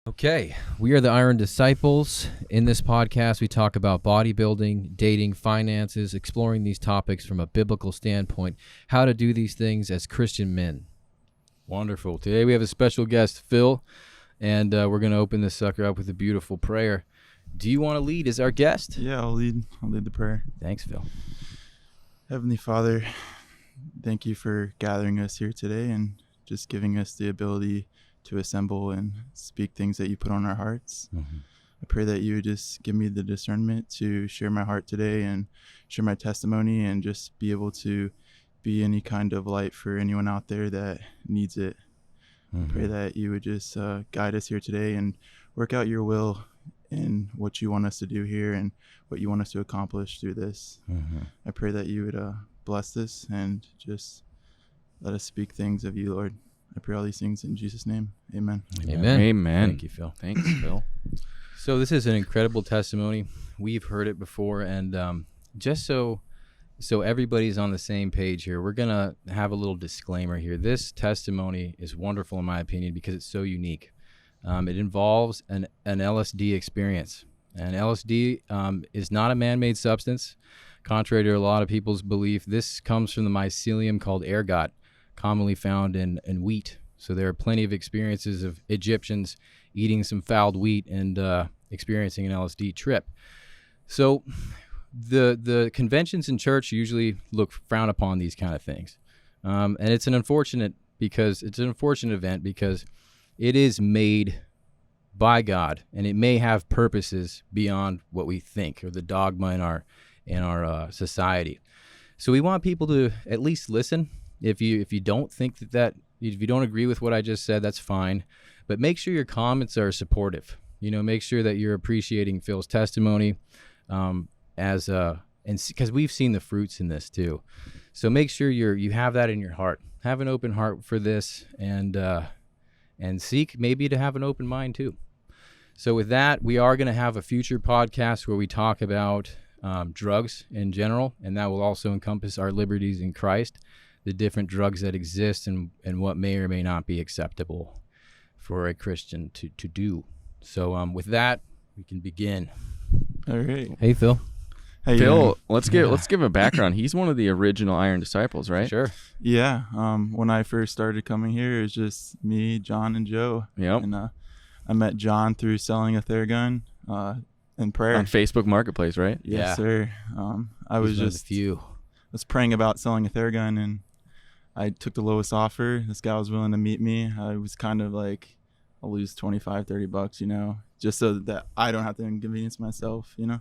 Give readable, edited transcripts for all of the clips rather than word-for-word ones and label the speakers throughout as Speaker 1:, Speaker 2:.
Speaker 1: Okay, we are the Iron Disciples. In this podcast, we talk about bodybuilding, dating, finances, exploring these topics from a biblical standpoint, how to do these things as Christian men. Wonderful. Today we have a special guest, Phil, and we're going to open this sucker up with a beautiful prayer. Do you want to lead as our guest?
Speaker 2: Yeah, I'll lead the prayer.
Speaker 1: Thanks, Phil.
Speaker 2: Heavenly Father, thank you for gathering us here today and just giving us the ability to assemble and speak things that you put on our hearts.
Speaker 1: Mm-hmm.
Speaker 2: I pray that you would just give me the discernment to share my heart today and share my testimony and just be able to be any kind of light for anyone out there that needs it.
Speaker 1: Mm-hmm.
Speaker 2: I pray that you would just guide us here today and work out your will in what you want us to do here and what you want us to accomplish through this.
Speaker 1: Mm-hmm.
Speaker 2: I pray that you would bless this and just let us speak things of you, Lord. I pray all these things in Jesus' name. Amen.
Speaker 1: Amen.
Speaker 3: Amen.
Speaker 1: Thank you, Phil.
Speaker 3: Thanks, Phil.
Speaker 1: So this is an incredible testimony. We've heard it before, and just so everybody's on the same page here, we're going to have a little disclaimer here. This testimony is wonderful, in my opinion, because it's so unique. It involves an LSD experience. And LSD is not a man-made substance. Contrary to a lot of people's belief, this comes from the mycelium called ergot, commonly found in wheat. So there are plenty of experiences of Egyptians eating some fouled wheat and experiencing an LSD trip. So the conventions in church usually frown upon these kind of things. And it's an unfortunate event because it is made by God, and it may have purposes beyond what we think or the dogma in our society. So we want people to at least listen. If you don't think if you don't agree with what I just said, that's fine. But make sure your comments are supportive. Make sure that you're appreciating Phil's testimony, and because we've seen the fruits in this too. So make sure you have that in your heart. Have an open heart for this, and seek maybe to have an open mind too. So with that, we are going to have a future podcast where we talk about drugs in general, and that will also encompass our liberties in Christ, the different drugs that exist and what may or may not be acceptable for a Christian to do. So with that, we can begin.
Speaker 2: All right.
Speaker 1: Hey, Phil.
Speaker 2: Hey,
Speaker 3: Phil, let's give a background. He's one of the original Iron Disciples, right?
Speaker 1: Sure.
Speaker 2: Yeah. When I first started coming here, it was just me, John, and Joe.
Speaker 3: Yep.
Speaker 2: And I met John through selling a Theragun in prayer.
Speaker 3: On Facebook Marketplace, right?
Speaker 2: Yes, sir. I was just was praying about selling a Theragun, and I took the lowest offer. This guy was willing to meet me. I was kind of like, I'll lose $25-$30, just so that I don't have to inconvenience myself, So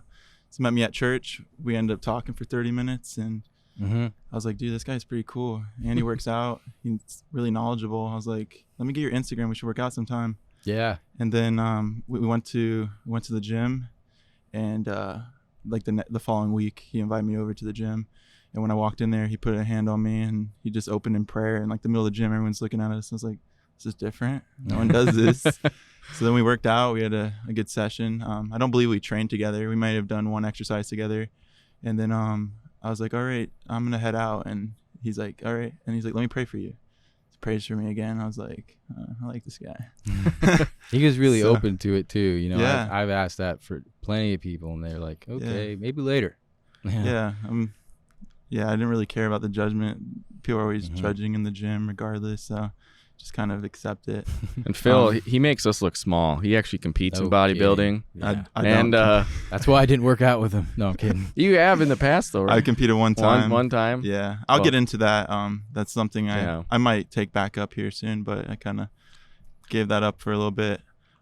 Speaker 2: met me at church. We ended up talking for 30 minutes, and
Speaker 1: Mm-hmm.
Speaker 2: I was like, dude, this guy's pretty cool. And he works out. He's really knowledgeable. I was like, let me get your Instagram. We should work out sometime.
Speaker 1: Yeah.
Speaker 2: And then we went to the gym, and like the following week, he invited me over to the gym. And when I walked in there, he put a hand on me, and he just opened in prayer. And like the middle of the gym, everyone's looking at us. I was like, this is different. No one does this. So then we worked out. We had a good session. I don't believe we trained together. We might have done one exercise together. And then I was like, all right, I'm going to head out. And he's like, all right. And he's like, let me pray for you. He prays for me again. I was like, I like this guy.
Speaker 1: He was really open to it too.
Speaker 2: Yeah.
Speaker 1: I've asked that for plenty of people, and they're like, okay, maybe later.
Speaker 2: Yeah. I didn't really care about the judgment. People are always judging in the gym regardless. So just kind of accept it.
Speaker 3: And Phil, he makes us look small. He actually competes in bodybuilding.
Speaker 1: Yeah.
Speaker 2: I don't.
Speaker 1: That's why I didn't work out with him. No, I'm kidding.
Speaker 3: You have in the past, though, right?
Speaker 2: I competed one time.
Speaker 3: One time?
Speaker 2: Yeah. I'll get into that. That's something
Speaker 3: Yeah.
Speaker 2: I might take back up here soon, but I kind of gave that up for a little bit.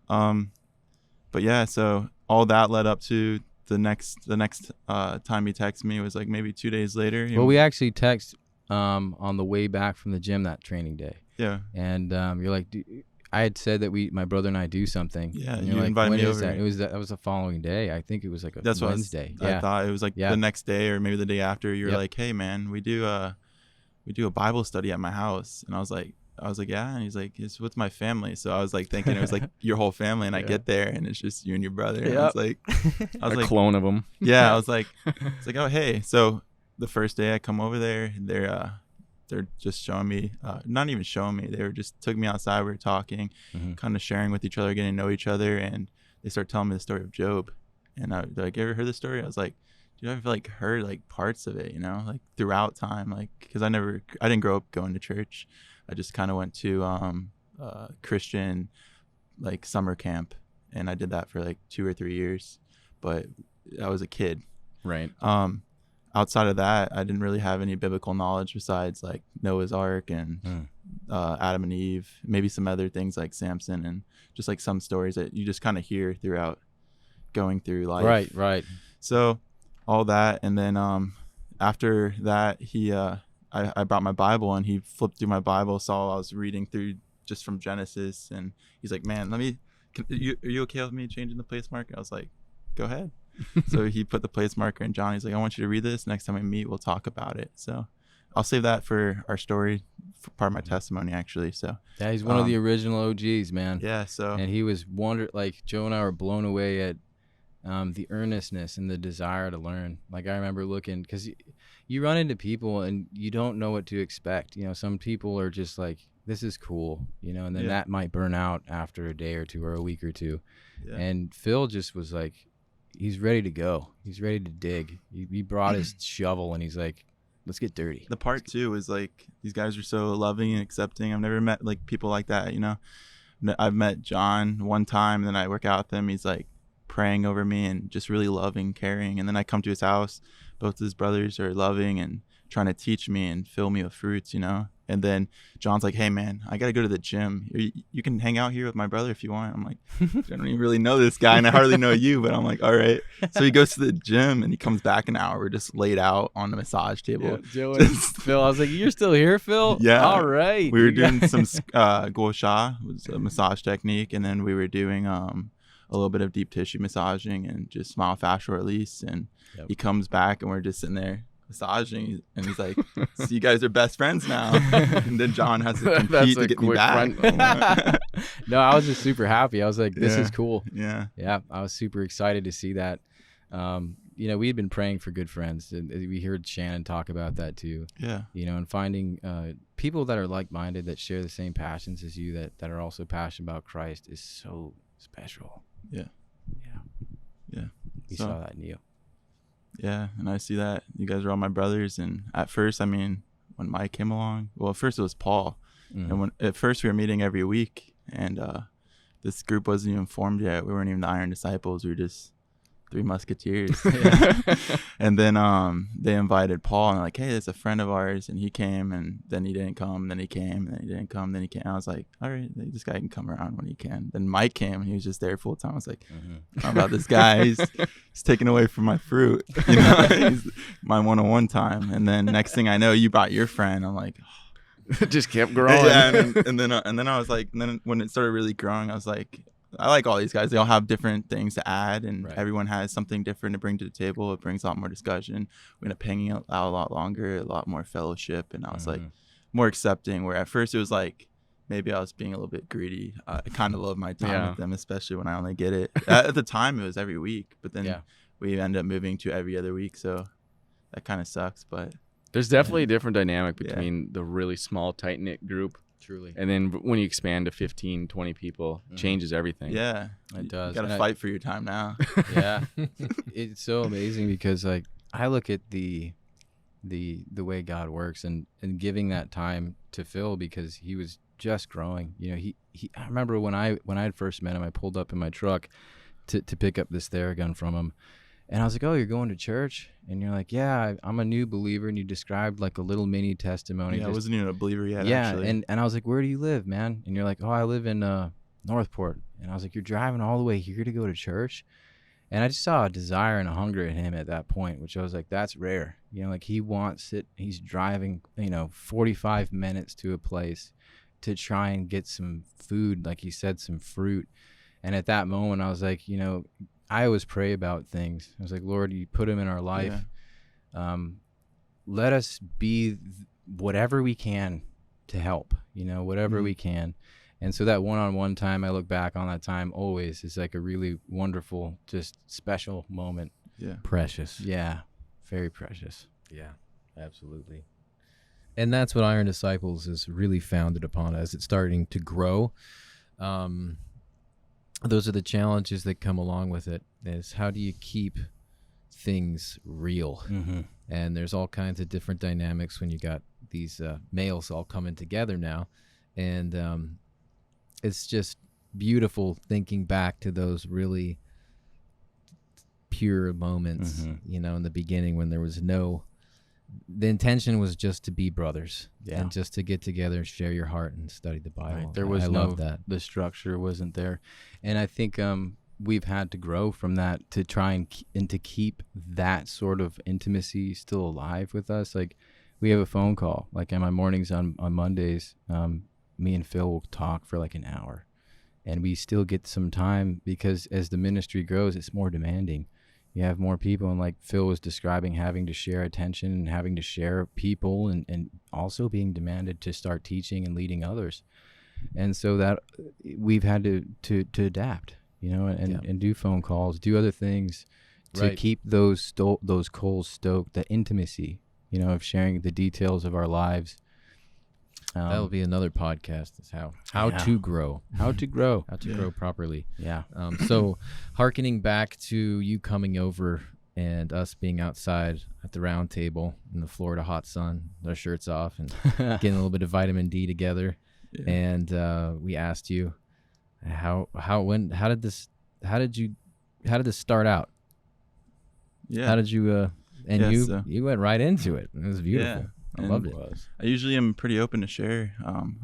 Speaker 2: But yeah, so all that led up to the next time he texted me was like maybe 2 days later.
Speaker 1: Well, we actually text on the way back from the gym that training day.
Speaker 2: Yeah.
Speaker 1: And you're like, I had said that my brother and I do something.
Speaker 2: Yeah,
Speaker 1: and
Speaker 2: you
Speaker 1: you're like,
Speaker 2: invited
Speaker 1: when
Speaker 2: me
Speaker 1: is
Speaker 2: over.
Speaker 1: that? That was the following day. I think it was like
Speaker 2: That's
Speaker 1: Wednesday.
Speaker 2: I thought it was like the next day or maybe the day after. You were
Speaker 1: Yep.
Speaker 2: like, hey man, we do a Bible study at my house. And I was like, yeah. And he's like, it's with my family. So I was like thinking it was like your whole family. And I get there and it's just you and your brother. And I was like,
Speaker 3: a clone of him.
Speaker 2: Yeah. I was like, it's like, oh, hey. So the first day I come over there, they're they're just showing me, not even showing me, they were just took me outside, we were talking, kind of sharing with each other, getting to know each other, and they started telling me the story of Job. And they're like, you ever heard this story? I was like, dude, I've like heard like parts of it, you know, like throughout time, like, because I didn't grow up going to church. I just kind of went to Christian like summer camp, and I did that for like 2 or 3 years, but I was a kid.
Speaker 3: Right.
Speaker 2: Outside of that, I didn't really have any biblical knowledge besides like Noah's Ark and Adam and Eve, maybe some other things like Samson, and just like some stories that you just kind of hear throughout going through life.
Speaker 1: Right.
Speaker 2: So all that, and then after that, I brought my Bible, and he flipped through my Bible, saw I was reading through just from Genesis, and he's like, man, are you okay with me changing the place marker? I was like, go ahead. So he put the place marker in John. He's like, I want you to read this. Next time we meet, we'll talk about it. So I'll save that for our story, for part of my testimony, actually. So
Speaker 1: yeah, he's one of the original OGs, man.
Speaker 2: Yeah. So
Speaker 1: and he was like Joe and I were blown away at the earnestness and the desire to learn. Like I remember looking, because you run into people and you don't know what to expect. You know, some people are just like, this is cool, you know, and then that might burn out after a day or two or a week or two. Yeah. And Phil just was like, he's ready to go. He's ready to dig. He brought his shovel, and he's like, let's get dirty.
Speaker 2: The part too is like, these guys are so loving and accepting. I've never met like people like that, you know. I've met John one time, and then I work out with him. He's like praying over me and just really loving, caring. And then I come to his house. Both his brothers are loving and trying to teach me and fill me with fruits, you know. And then John's like, hey man, I gotta go to the gym. You can hang out here with my brother if you want. I'm like, I don't even really know this guy, and I hardly know you, but I'm like, all right. So he goes to the gym, and he comes back an hour. We're just laid out on the massage table.
Speaker 1: Yeah, Joe and Phil, I was like, you're still here, Phil?
Speaker 2: Yeah.
Speaker 1: All right.
Speaker 2: We were doing some gua sha, was a massage technique, and then we were doing a little bit of deep tissue massaging and just myofascial release. And he comes back, and we're just sitting there massaging, and he's like, so you guys are best friends now. And then John has to compete to get me back.
Speaker 1: No, I was just super happy. I was like, this is cool.
Speaker 2: Yeah
Speaker 1: I was super excited to see that. You know, we had been praying for good friends, and we heard Shannon talk about that too. You know, and finding people that are like-minded, that share the same passions as you, that are also passionate about Christ, is so special.
Speaker 2: Yeah
Speaker 1: We saw that in you.
Speaker 2: Yeah, and I see that you guys are all my brothers. And at first, I mean, when Mike came along, well, at first it was Paul. And at first we were meeting every week, and this group wasn't even formed yet. We weren't even the Iron Disciples. We were just 3 Musketeers. And then they invited Paul, and they're like, hey, there's a friend of ours, and he came, and then he didn't come, then he came, and then he didn't come, then he came. I was like, all right, this guy can come around when he can. Then Mike came, and he was just there full time. I was like, how about this guy? He's taking away from my fruit, you know. He's my one-on-one time. And then next thing I know, you brought your friend. I'm like,
Speaker 3: it just kept growing.
Speaker 2: And then I was like, and then when it started really growing, I was like, I like all these guys. They all have different things to add, and everyone has something different to bring to the table. It brings a lot more discussion. We end up hanging out a lot longer, a lot more fellowship, and I was like more accepting, where at first it was like maybe I was being a little bit greedy. I kind of love my time with them, especially when I only get it. At the time it was every week, but then we end up moving to every other week, so that kind of sucks. But
Speaker 3: there's definitely a different dynamic between the really small, tight-knit group.
Speaker 1: Truly.
Speaker 3: And then when you expand to 15, 20 people, changes everything.
Speaker 2: Yeah,
Speaker 1: it does.
Speaker 2: You gotta fight for your time now.
Speaker 1: Yeah. It's so amazing, because like I look at the way God works, and giving that time to Phil, because he was just growing. You know, he I remember when I had first met him, I pulled up in my truck to pick up this Theragun from him. And I was like, oh, you're going to church? And you're like, yeah, I'm a new believer. And you described like a little mini testimony.
Speaker 2: Yeah, I wasn't even a believer yet,
Speaker 1: actually.
Speaker 2: And
Speaker 1: I was like, where do you live, man? And you're like, oh, I live in Northport. And I was like, you're driving all the way here to go to church? And I just saw a desire and a hunger in him at that point, which I was like, that's rare. You know, like he wants it. He's driving, 45 minutes to a place to try and get some food, like he said, some fruit. And at that moment, I was like, I always pray about things. I was like, Lord, you put him in our life. Let us be whatever we can to help, whatever we can. And so that one-on-one time, I look back on that time always is like a really wonderful, just special moment.
Speaker 2: Yeah.
Speaker 1: Precious. Yeah. Very precious.
Speaker 4: Yeah, absolutely. And that's what Iron Disciples is really founded upon as it's starting to grow. Those are the challenges that come along with it, is how do you keep things real? And there's all kinds of different dynamics when you got these males all coming together now. And it's just beautiful thinking back to those really pure moments, you know, in the beginning when there was the intention was just to be brothers and just to get together, share your heart, and study the Bible.
Speaker 1: Right. There was
Speaker 4: I love that.
Speaker 1: The structure wasn't there. And I think we've had to grow from that to try and to keep that sort of intimacy still alive with us. Like, we have a phone call. Like, in my mornings on Mondays, me and Phil will talk for like an hour. And we still get some time because as the ministry grows, it's more demanding. You have more people, and like Phil was describing, having to share attention and having to share people, and also being demanded to start teaching and leading others. And so that we've had to adapt, you know, and do phone calls, do other things to keep those coals stoked, the intimacy, you know, of sharing the details of our lives.
Speaker 4: That'll be another podcast, is how to grow.
Speaker 1: How to grow.
Speaker 4: How to grow properly.
Speaker 1: Yeah.
Speaker 4: So hearkening back to you coming over and us being outside at the round table in the Florida hot sun, with our shirts off, and getting a little bit of vitamin D together.
Speaker 2: Yeah.
Speaker 4: And we asked you how did this start out?
Speaker 2: Yeah.
Speaker 4: How did you
Speaker 2: Yeah,
Speaker 4: you went right into it. It was beautiful.
Speaker 2: Yeah.
Speaker 4: I loved it.
Speaker 2: I usually am pretty open to share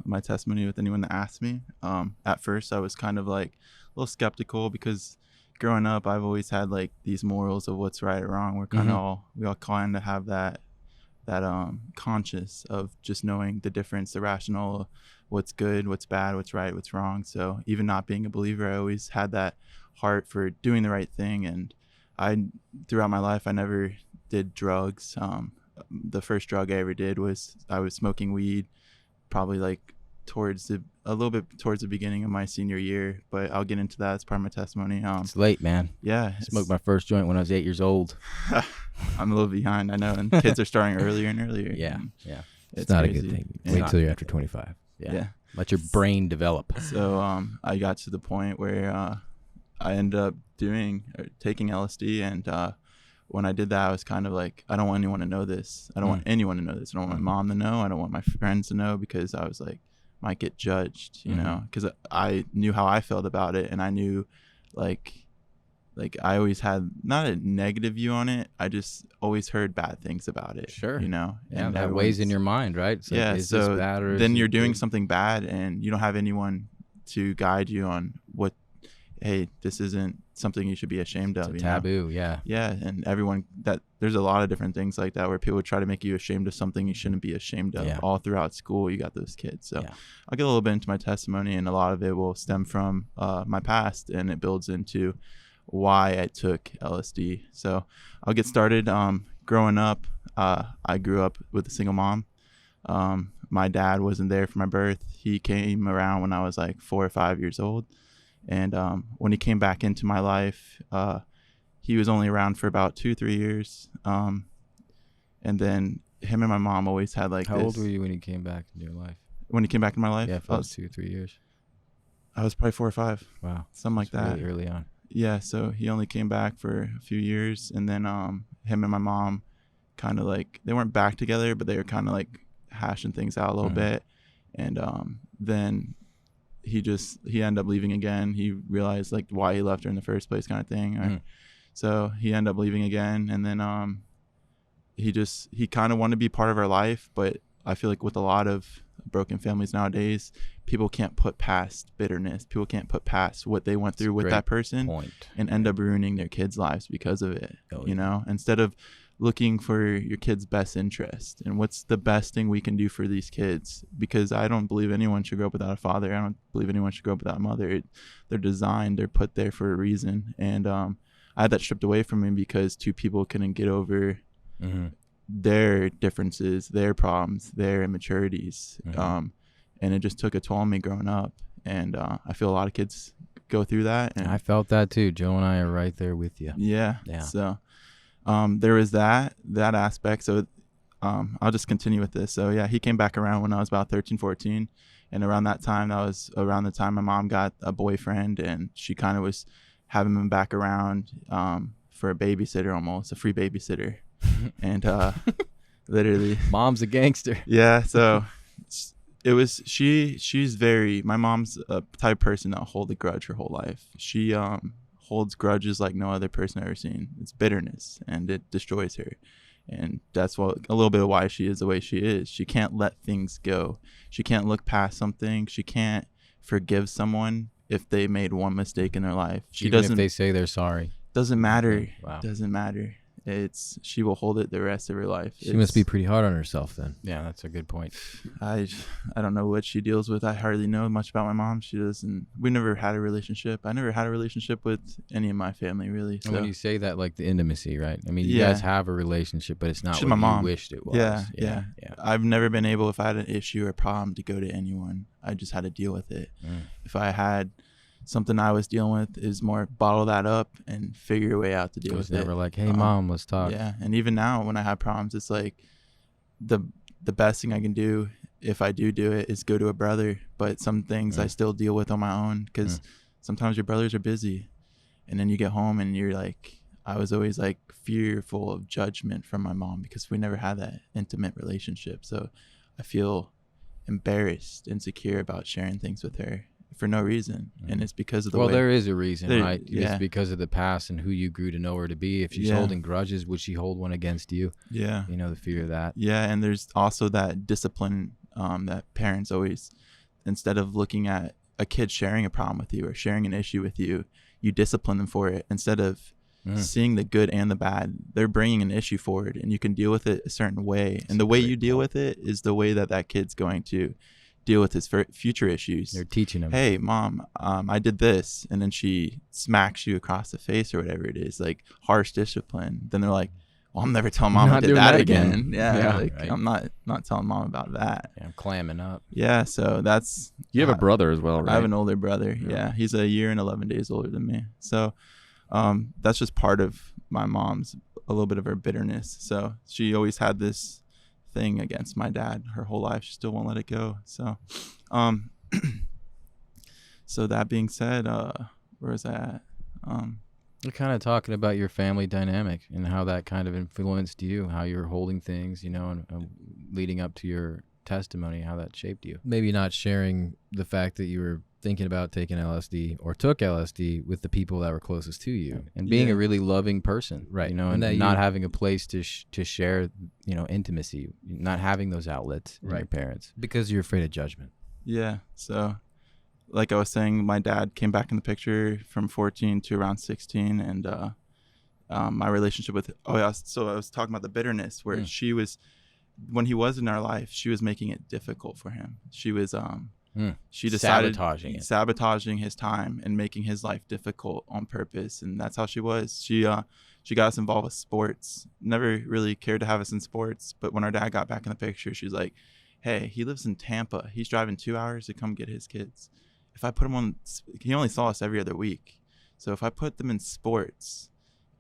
Speaker 2: my testimony with anyone that asks me. At first, I was kind of like a little skeptical because growing up, I've always had like these morals of what's right or wrong. We're kind of we all kind of have that conscious of just knowing the difference, the rational, what's good, what's bad, what's right, what's wrong. So even not being a believer, I always had that heart for doing the right thing. And throughout my life, I never did drugs. The first drug I ever did was I was smoking weed, probably like a little bit towards the beginning of my senior year, but I'll get into that as part of my testimony.
Speaker 1: It's late, man.
Speaker 2: Yeah.
Speaker 1: I smoked my first joint when I was 8 years old.
Speaker 2: I'm a little behind, I know, and kids are starting earlier and earlier.
Speaker 1: Yeah.
Speaker 4: It's not
Speaker 2: crazy.
Speaker 4: a good thing.
Speaker 2: It's
Speaker 4: Wait
Speaker 2: not.
Speaker 4: till you're after 25.
Speaker 2: Yeah.
Speaker 1: Let your brain develop.
Speaker 2: So I got to the point where I ended up taking LSD, and when I did that, I was kind of like, I don't want anyone to know this. I don't want anyone to know this. I don't want my mom to know. I don't want my friends to know, because I was like, might get judged, you know, because I knew how I felt about it, and I knew like I always had not a negative view on it. I just always heard bad things about it.
Speaker 1: Sure.
Speaker 2: You know,
Speaker 1: Yeah,
Speaker 2: and
Speaker 1: that weighs in your mind, right? It's like,
Speaker 2: yeah.
Speaker 1: is
Speaker 2: So
Speaker 1: this bad, or
Speaker 2: then
Speaker 1: is
Speaker 2: you're
Speaker 1: it
Speaker 2: doing
Speaker 1: good?
Speaker 2: something bad, and you don't have anyone to guide you on what, hey, this isn't something you should be ashamed of.
Speaker 1: It's a
Speaker 2: you know?
Speaker 1: taboo. Yeah.
Speaker 2: Yeah, and there's a lot of different things like that where people try to make you ashamed of something you shouldn't be ashamed of.
Speaker 1: Yeah.
Speaker 2: All throughout school, you got those kids. So
Speaker 1: Yeah.
Speaker 2: I'll get a little bit into my testimony, and a lot of it will stem from my past, and it builds into why I took LSD. So I'll get started. Growing up, I grew up with a single mom. My dad wasn't there for my birth. He came around when I was like 4 or 5 years old. And when he came back into my life, he was only around for about 2-3 years. And then him and my mom always had like
Speaker 1: How old were you when he came back in your life?
Speaker 2: When he came back in my life?
Speaker 1: Yeah, for those 2-3 years.
Speaker 2: I was probably 4 or 5.
Speaker 1: Wow.
Speaker 2: Something like that.
Speaker 1: Really early on.
Speaker 2: Yeah, so he only came back for a few years, and then him and my mom kind of like, they weren't back together, but they were kind of like hashing things out a little bit. And then he ended up leaving again. He realized like why he left her in the first place, kind of thing. Right? So he ended up leaving again, and then he kind of wanted to be part of our life, but I feel like with a lot of broken families nowadays, people can't put past bitterness. People can't put past what they went through with that person and end up ruining their kids' lives because of it. You know, instead of looking for your kid's best interest and what's the best thing we can do for these kids, because I don't believe anyone should grow up without a father. I don't believe anyone should grow up without a mother. They're designed, they're put there for a reason. And I had that stripped away from me because two people couldn't get over their differences, their problems, their immaturities. And it just took a toll on me growing up. And I feel a lot of kids go through that. And
Speaker 1: I felt that too. Joe and I are right there with you.
Speaker 2: Yeah.
Speaker 1: Yeah.
Speaker 2: So there was that aspect. So I'll just continue with this. So yeah, he came back around when I was about 13, 14. And around that time, that was around the time my mom got a boyfriend, and she kind of was having him back around for a babysitter, almost a free babysitter. And literally,
Speaker 1: Mom's a gangster.
Speaker 2: yeah. So it was, my mom's a type of person that'll hold a grudge her whole life. She holds grudges like no other person I've ever seen. It's bitterness, and it destroys her. And that's a little bit of why she is the way she is. She can't let things go. She can't look past something. She can't forgive someone if they made one mistake in their life.
Speaker 1: Even if they say they're sorry.
Speaker 2: Doesn't matter.
Speaker 1: Wow.
Speaker 2: Doesn't matter. She will hold it the rest of her life.
Speaker 4: She must be pretty hard on herself then.
Speaker 1: Yeah, that's a good point.
Speaker 2: I don't know what she deals with. I hardly know much about my mom. We never had a relationship. I never had a relationship with any of my family, really. So.
Speaker 1: And when you say that, like the intimacy, right? I mean, you guys have a relationship, but it's not
Speaker 2: She's
Speaker 1: what
Speaker 2: my mom.
Speaker 1: you wished it was.
Speaker 2: Yeah. I've never been able, if I had an issue or problem, to go to anyone. I just had to deal with it. If I had something I was dealing with, is more bottle that up and figure your way out to deal with it.
Speaker 1: Never like, hey, Mom, let's talk.
Speaker 2: Yeah, and even now when I have problems, it's like the best thing I can do, if I do it, is go to a brother. But some things I still deal with on my own, because sometimes your brothers are busy, and then you get home and you're like, I was always like fearful of judgment from my mom because we never had that intimate relationship. So I feel embarrassed, insecure about sharing things with her for no reason. And it's because of the way.
Speaker 1: There is a reason, right?
Speaker 2: Yeah.
Speaker 1: It's because of the past and who you grew to know her to be. If she's holding grudges, would she hold one against you?
Speaker 2: Yeah.
Speaker 1: You know, the fear of that.
Speaker 2: Yeah, and there's also that discipline that parents always, instead of looking at a kid sharing a problem with you or sharing an issue with you, you discipline them for it. Instead of seeing the good and the bad, they're bringing an issue forward, and you can deal with it a certain way. And the way you deal with it is the way that kid's going to deal with his future issues.
Speaker 1: They're teaching him.
Speaker 2: Hey, Mom, I did this, and then she smacks you across the face or whatever it is, like harsh discipline. Then they're like, well, I'm never telling Mom I did that again. Yeah, right. I'm not telling Mom about that.
Speaker 1: Yeah, I'm clamming up.
Speaker 2: Yeah, so that's.
Speaker 3: You have a brother as well, right?
Speaker 2: I have an older brother. Yeah, he's a year and 11 days older than me. So that's just part of my mom's, a little bit of her bitterness. So she always had this thing against my dad her whole life. She still won't let it go. So so that being said, where is that at?
Speaker 1: You're kind of talking about your family dynamic and how that kind of influenced you, how you're holding things, you know, and leading up to your testimony, how that shaped you.
Speaker 4: Maybe not sharing the fact that you were thinking about taking LSD or took LSD with the people that were closest to you,
Speaker 1: and being a really loving person,
Speaker 4: right?
Speaker 1: You know, and not having a place to share, you know, intimacy, not having those outlets in your parents
Speaker 4: because you're afraid of judgment.
Speaker 2: Yeah. So, like I was saying, my dad came back in the picture from 14 to around 16, and my relationship with. So I was talking about the bitterness where she was, when he was in our life, she was making it difficult for him. She was she decided sabotaging his time and making his life difficult on purpose, and that's how she was. She got us involved with sports. Never really cared to have us in sports, but when our dad got back in the picture, she's like, hey, he lives in Tampa. He's driving 2 hours to come get his kids. If I put him on, he only saw us every other week. So if I put them in sports,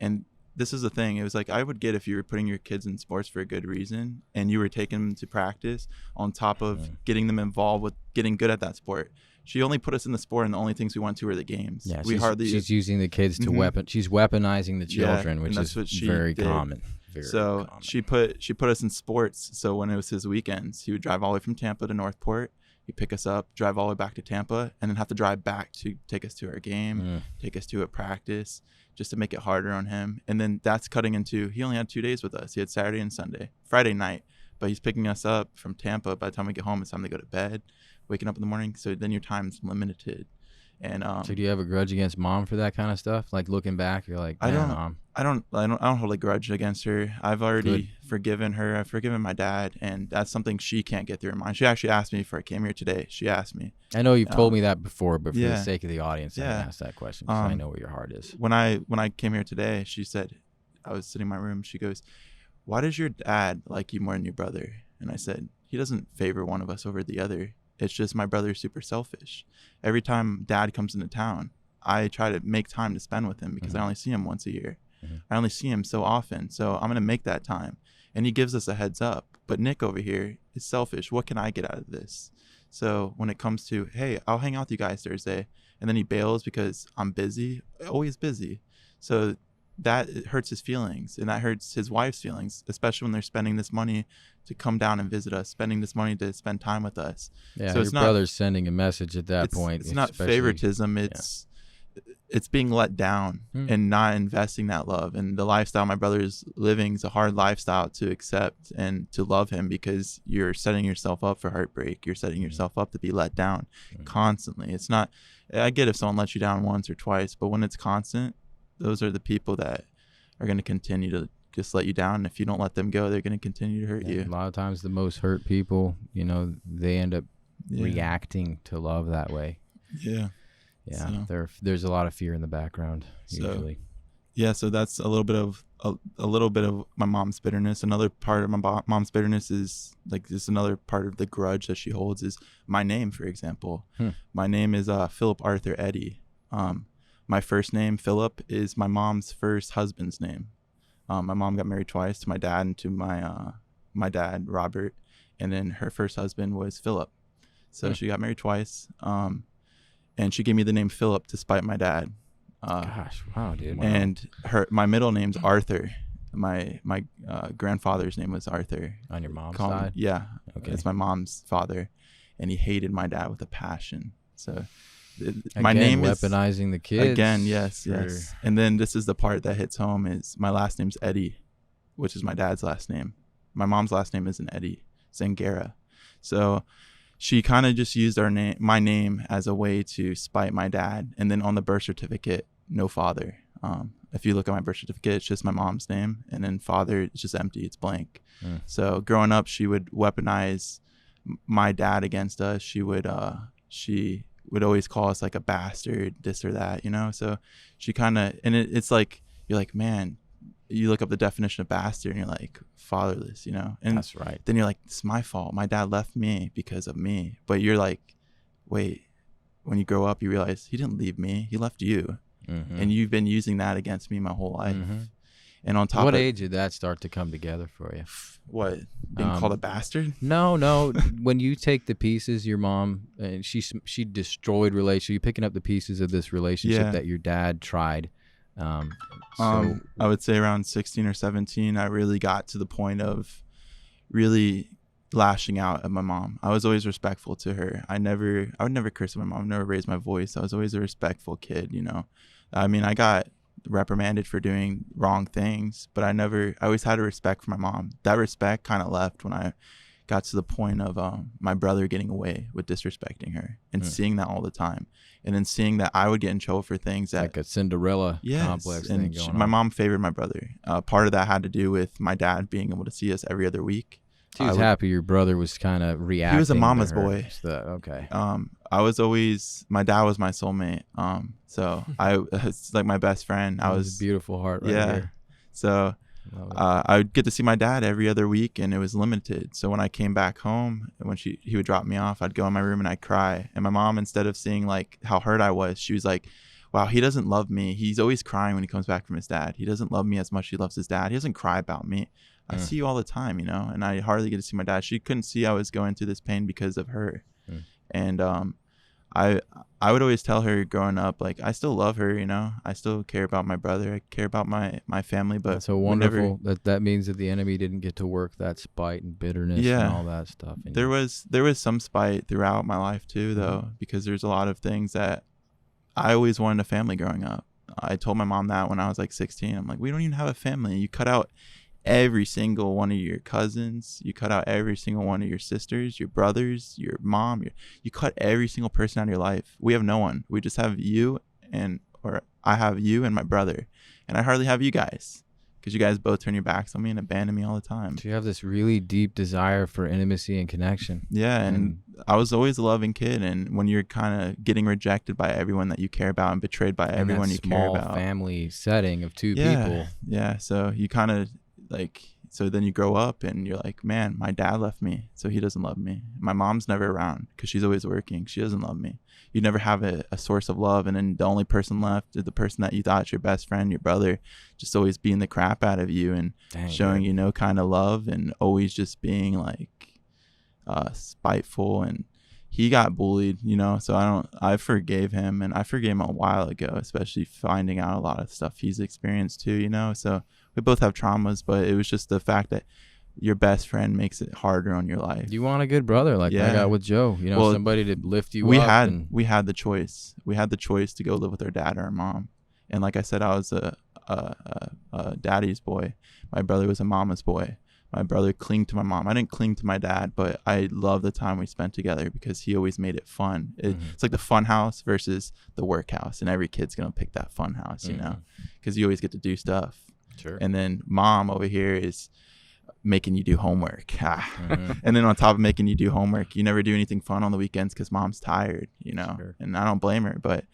Speaker 2: and this is the thing, it was like I would get if you were putting your kids in sports for a good reason and you were taking them to practice on top of getting them involved with getting good at that sport. She only put us in the sport, and the only things we went to were the games.
Speaker 1: Yeah, she's using the kids to she's weaponizing the children, which is very common.
Speaker 2: So common. She put us in sports. So when it was his weekends, he would drive all the way from Tampa to Northport. He'd pick us up, drive all the way back to Tampa, and then have to drive back to take us to our game, take us to a practice, just to make it harder on him. And then that's cutting into, he only had 2 days with us. He had Saturday and Sunday, Friday night, but he's picking us up from Tampa. By the time we get home, it's time to go to bed, waking up in the morning. So then your time's limited. And
Speaker 1: so do you have a grudge against Mom for that kind of stuff? Like looking back, you're like, Mom.
Speaker 2: I don't hold a grudge against her. I've already forgiven her. I've forgiven my dad, and that's something she can't get through her mind. She actually asked me before I came here today. She asked me.
Speaker 1: I know you've told me that before, but for the sake of the audience, I asked that question because I know where your heart is.
Speaker 2: When I came here today, she said, I was sitting in my room. She goes, "Why does your dad like you more than your brother?" And I said, "He doesn't favor one of us over the other. It's just my brother's super selfish. Every time Dad comes into town, I try to make time to spend with him because I only see him once a year. I only see him so often. So I'm going to make that time. and he gives us a heads up. But Nick over here is selfish. What can I get out of this? So when it comes to, hey, I'll hang out with you guys Thursday, and then he bails because I'm busy, always busy. So that it hurts his feelings, and that hurts his wife's feelings, especially when they're spending this money to come down and visit us, spending this money to spend time with us.
Speaker 1: Yeah,
Speaker 2: so
Speaker 1: your brother's sending a message at that point.
Speaker 2: It's not favoritism. It's being let down and not investing that love. And the lifestyle my brother's living is a hard lifestyle to accept and to love him, because you're setting yourself up for heartbreak. You're setting yourself up to be let down constantly. It's not, I get if someone lets you down once or twice, but when it's constant, those are the people that are going to continue to just let you down. And if you don't let them go, they're going to continue to hurt you.
Speaker 1: A lot of times the most hurt people, they end up reacting to love that way.
Speaker 2: Yeah.
Speaker 1: Yeah. There's a lot of fear in the background usually.
Speaker 2: So that's a little bit of my mom's bitterness. Another part of my mom's bitterness is like just another part of the grudge that she holds is my name, for example. My name is Philip Arthur Eddy. My first name, Philip, is my mom's first husband's name. My mom got married twice, to my dad and to my dad, Robert. And then her first husband was Philip. So she got married twice. And she gave me the name Philip to spite my dad.
Speaker 1: Gosh, wow, dude. Wow.
Speaker 2: And my middle name's Arthur. My grandfather's name was Arthur.
Speaker 1: On your mom's side?
Speaker 2: Yeah.
Speaker 1: Okay.
Speaker 2: It's my mom's father. And he hated my dad with a passion. So
Speaker 1: my name weaponizing the kids.
Speaker 2: Again, yes. And then this is the part that hits home is my last name's Eddy, which is my dad's last name. My mom's last name isn't Eddy, it's Zangara. So she kind of just used my name as a way to spite my dad. And then on the birth certificate, no father. If you look at my birth certificate, it's just my mom's name. And then father, it's just empty. It's blank. So growing up, she would weaponize my dad against us. She would always call us like a bastard, this or that, So she kind of, and it's like, you're like, man, you look up the definition of bastard and you're like, fatherless, And
Speaker 1: that's right.
Speaker 2: Then you're like, it's my fault. My dad left me because of me. But you're like, wait, when you grow up, you realize he didn't leave me. He left you. And you've been using that against me my whole life. And on top
Speaker 1: what age did that start to come together for you?
Speaker 2: What? Being called a bastard?
Speaker 1: No. When you take the pieces, your mom, and she destroyed relationship. You're picking up the pieces of this relationship that your dad tried.
Speaker 2: I would say around 16 or 17, I really got to the point of really lashing out at my mom. I was always respectful to her. I would never curse at my mom, never raise my voice. I was always a respectful kid, I mean, I got reprimanded for doing wrong things, but I always had a respect for my mom. That respect kind of left when I got to the point of my brother getting away with disrespecting her and seeing that all the time. And then seeing that I would get in trouble for things that,
Speaker 1: like a Cinderella complex thing going on.
Speaker 2: My mom favored my brother. Part of that had to do with my dad being able to see us every other week.
Speaker 1: She was happy your brother was kind of reacting.
Speaker 2: He was a mama's boy.
Speaker 1: Okay.
Speaker 2: I was always, my dad was my soulmate. So it's like my best friend.
Speaker 1: That was a beautiful heart right there.
Speaker 2: So I would get to see my dad every other week, and it was limited. So when I came back home, when he would drop me off, I'd go in my room and I'd cry. And my mom, instead of seeing like how hurt I was, she was like, wow, he doesn't love me. He's always crying when he comes back from his dad. He doesn't love me as much as he loves his dad. He doesn't cry about me. I see you all the time, and I hardly get to see my dad. She couldn't see I was going through this pain because of her. And I would always tell her growing up, like, I still love her, I still care about my brother. I care about my family. But
Speaker 1: that's so wonderful that means that the enemy didn't get to work that spite and bitterness and all that stuff.
Speaker 2: There was some spite throughout my life too, though, because there's a lot of things that I always wanted a family growing up. I told my mom that when I was like 16. I'm like, we don't even have a family. You cut out every single one of your cousins, you cut out every single one of your sisters, your brothers, your mom, you cut every single person out of your life. We have no one. We just have you, or I have you and my brother, and I hardly have you guys because you guys both turn your backs on me and abandon me all the time.
Speaker 1: So you have this really deep desire for intimacy and connection.
Speaker 2: Yeah, and I was always a loving kid, and when you're kind of getting rejected by everyone that you care about and betrayed by everyone you care about,
Speaker 1: family setting of two people.
Speaker 2: Yeah, so you kind of, like, So then you grow up and you're like, man, my dad left me, so he doesn't love me. My mom's never around because she's always working. She doesn't love me. You never have a source of love. And then the only person left is the person that you thought your best friend, your brother, just always beating the crap out of you and showing you no kind of love, and always just being like spiteful. And he got bullied, you know, so I forgave him, and I forgave him a while ago, especially finding out a lot of stuff he's experienced too, you know. So we both have traumas, but it was just the fact that your best friend makes it harder on your life.
Speaker 4: You want a good brother like I got with Joe, you know,
Speaker 2: well,
Speaker 4: somebody to lift you
Speaker 2: we
Speaker 4: up.
Speaker 2: had the choice. We had the choice to go live with our dad or our mom. And like I said, I was a daddy's boy. My brother was a mama's boy. My brother clinged to my mom. I didn't cling to my dad, but I love the time we spent together because he always made it fun. It's like the fun house versus the work house, and every kid's going to pick that fun house, you know, because you always get to do stuff.
Speaker 4: Sure.
Speaker 2: And then mom over here is making you do homework. And then on top of making you do homework, you never do anything fun on the weekends because mom's tired, you know.
Speaker 4: Sure.
Speaker 2: And I don't blame her, but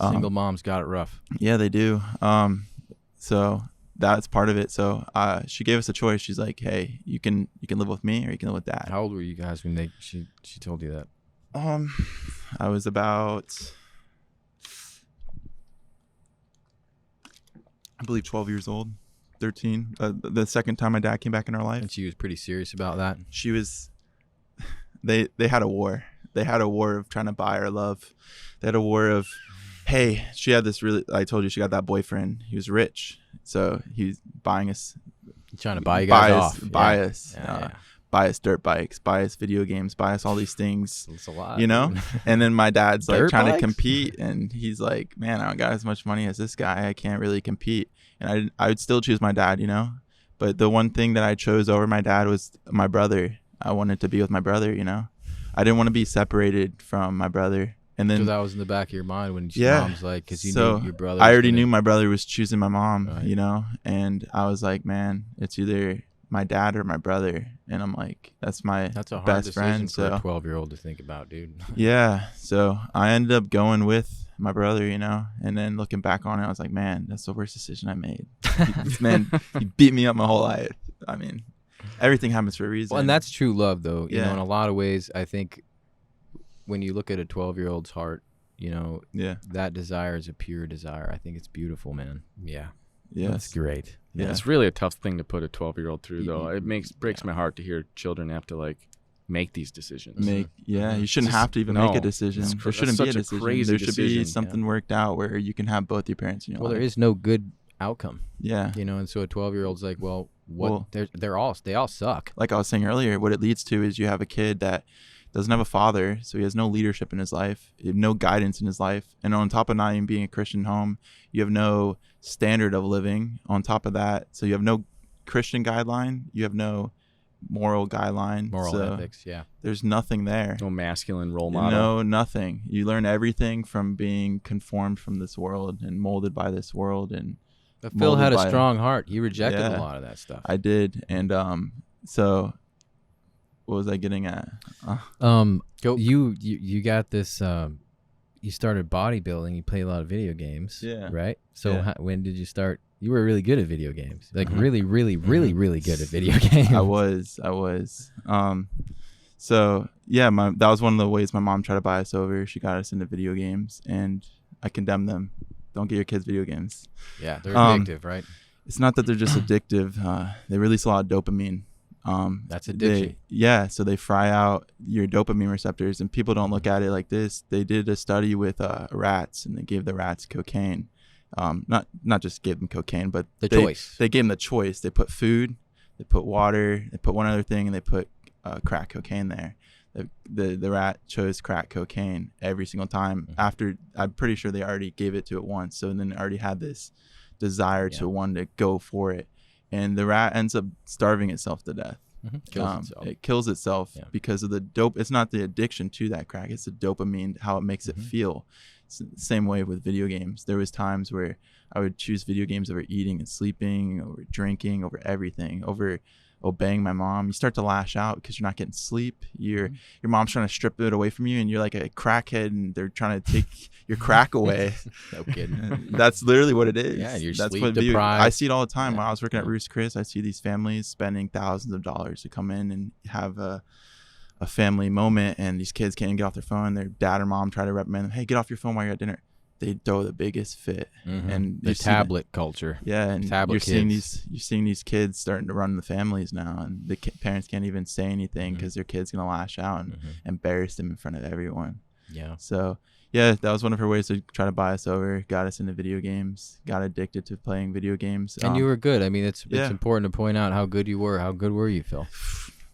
Speaker 4: single moms got it rough.
Speaker 2: Yeah, they do. So that's part of it. So she gave us a choice. She's like, hey, you can live with me or you can live with dad.
Speaker 4: How old were you guys when she told you that?
Speaker 2: I was about, I believe, 12 years old, 13. The second time my dad came back in our life.
Speaker 4: And she was pretty serious about that.
Speaker 2: She was. They had a war. They had a war of trying to buy our love. They had a war of, hey, she had this really. I told you she got that boyfriend. He was rich, so he's buying us.
Speaker 4: He's trying to buy you guys off.
Speaker 2: Buy us dirt bikes, buy us video games, buy us all these things.
Speaker 4: It's a lot,
Speaker 2: you know. And then my dad's like trying to compete, and he's like, man, I don't got as much money as this guy. I can't really compete. And I would still choose my dad, you know. But the one thing that I chose over my dad was my brother. I wanted to be with my brother, you know. I didn't want to be separated from my brother. And then,
Speaker 4: so that was in the back of your mind when your mom's like, because you knew your brother.
Speaker 2: I already knew my brother was choosing my mom, right, you know. And I was like, man, it's either my dad or my brother. And I'm like, that's a hard best friend.
Speaker 4: For a 12-year-old to think about, dude.
Speaker 2: Yeah. So I ended up going with my brother, you know. And then looking back on it, I was like, man, that's the worst decision I made. This man, he beat me up my whole life. I mean, everything happens for a reason.
Speaker 4: Well, and that's true love, though. You know, in a lot of ways, I think when you look at a 12-year-old's heart, you know, that desire is a pure desire. I think it's beautiful, man. Yeah.
Speaker 2: Yeah.
Speaker 4: That's great.
Speaker 3: Yeah. It's really a tough thing to put a 12-year-old through, though. It breaks my heart to hear children have to like make these decisions.
Speaker 2: You shouldn't have to even make a decision. There shouldn't be a decision. There should be something worked out where you can have both your parents in your life.
Speaker 4: Well, there is no good outcome.
Speaker 2: Yeah.
Speaker 4: You know, and so a 12-year-old's like, well, they all suck.
Speaker 2: Like I was saying earlier, what it leads to is you have a kid that doesn't have a father, so he has no leadership in his life, you have no guidance in his life, and on top of not even being a Christian home, you have no standard of living on top of that. So you have no Christian guideline, you have no moral guideline,
Speaker 4: ethics.
Speaker 2: There's nothing there.
Speaker 3: No masculine role model.
Speaker 2: No, nothing. You learn everything from being conformed from this world and molded by this world. And
Speaker 4: but Phil had a strong heart. He rejected a lot of that stuff.
Speaker 2: I did. And so what was I getting at?
Speaker 4: You got this. You started bodybuilding. You play a lot of video games.
Speaker 2: Yeah.
Speaker 4: Right. So when did you start? You were really good at video games. Like really, really, really, really good at video games.
Speaker 2: I was. So yeah, that was one of the ways my mom tried to buy us over. She got us into video games, and I condemn them. Don't get your kids video games.
Speaker 4: Yeah, they're addictive, right?
Speaker 2: It's not that they're just addictive. They release a lot of dopamine.
Speaker 4: That's addiction.
Speaker 2: So they fry out your dopamine receptors, and people don't look at it like this. They did a study with rats, and they gave the rats cocaine. Not just gave them cocaine, but
Speaker 4: choice.
Speaker 2: They gave them the choice. They put food, they put water, they put one other thing, and they put crack cocaine there. The rat chose crack cocaine every single time. After, I'm pretty sure they already gave it to it once, so then it already had this desire to want to go for it. And the rat ends up starving itself to death. It kills itself because of the dope. It's not the addiction to that crack. It's the dopamine, how it makes it feel. It's the same way with video games. There was times where I would choose video games over eating and sleeping, over drinking, over everything, over obeying my mom. You start to lash out because you're not getting sleep. Your mom's trying to strip it away from you, and you're like a crackhead, and they're trying to take your crack away.
Speaker 4: No kidding.
Speaker 2: That's literally what it is.
Speaker 4: Yeah, you're
Speaker 2: That's
Speaker 4: sleep
Speaker 2: what
Speaker 4: deprived.
Speaker 2: I see it all the time.
Speaker 4: Yeah.
Speaker 2: When I was working at Roost Chris, I see these families spending thousands of dollars to come in and have a family moment, and these kids can't even get off their phone. Their dad or mom try to reprimand them, hey, get off your phone while you're at dinner. They throw the biggest fit. And
Speaker 4: the tablet culture.
Speaker 2: Yeah, and
Speaker 4: tablet
Speaker 2: you're
Speaker 4: kids.
Speaker 2: seeing these kids starting to run the families now, and the parents can't even say anything because their kid's gonna lash out and embarrass them in front of everyone.
Speaker 4: Yeah.
Speaker 2: So yeah, that was one of her ways to try to buy us over, got us into video games, got addicted to playing video games.
Speaker 4: And you were good. I mean, it's important to point out how good you were. How good were you, Phil?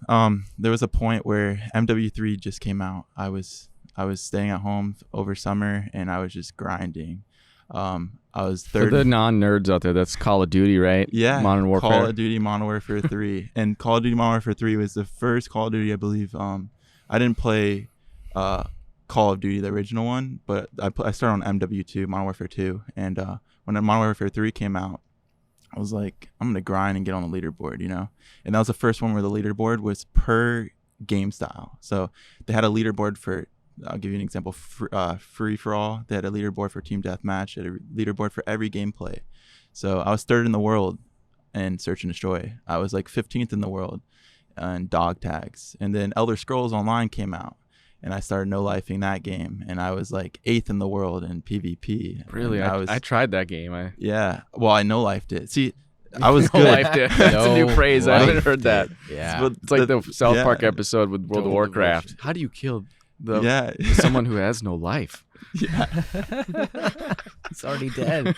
Speaker 2: There was a point where MW3 just came out. I was staying at home over summer, and I was just grinding. I was third.
Speaker 3: For the non-nerds out there, that's Call of Duty, right?
Speaker 2: Yeah,
Speaker 3: Modern Warfare.
Speaker 2: Call of Duty Modern Warfare 3. And Call of Duty Modern Warfare 3 was the first Call of Duty, I believe. I didn't play Call of Duty, the original one, but I started on MW2, Modern Warfare 2. And when Modern Warfare 3 came out, I was like, I'm going to grind and get on the leaderboard, you know? And that was the first one where the leaderboard was per game style. So they had a leaderboard for, I'll give you an example, free for all. They had a leaderboard for team deathmatch. They had a leaderboard for every gameplay. So I was third in the world in Search and Destroy. I was like 15th in the world in dog tags. And then Elder Scrolls Online came out, and I started no-lifing that game, and I was like 8th in the world in PvP.
Speaker 3: Really? I tried that game.
Speaker 2: Yeah. Well, I no-lifed it. See, I was good.
Speaker 3: No-lifed it. That's a new phrase. I haven't heard that.
Speaker 4: Yeah.
Speaker 3: It's like the South Park episode with World of Warcraft. How do you kill someone who has no life?
Speaker 2: Yeah.
Speaker 4: He's already dead.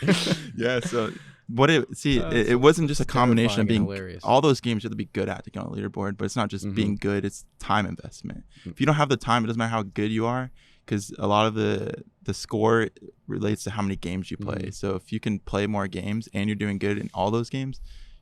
Speaker 2: Yeah. So it wasn't just a combination of being
Speaker 1: hilarious.
Speaker 2: All those games you have to be good at to get on a leaderboard, but it's not just being good, it's time investment. If you don't have the time, it doesn't matter how good you are, because a lot of the score relates to how many games you play. So if you can play more games and you're doing good in all those games,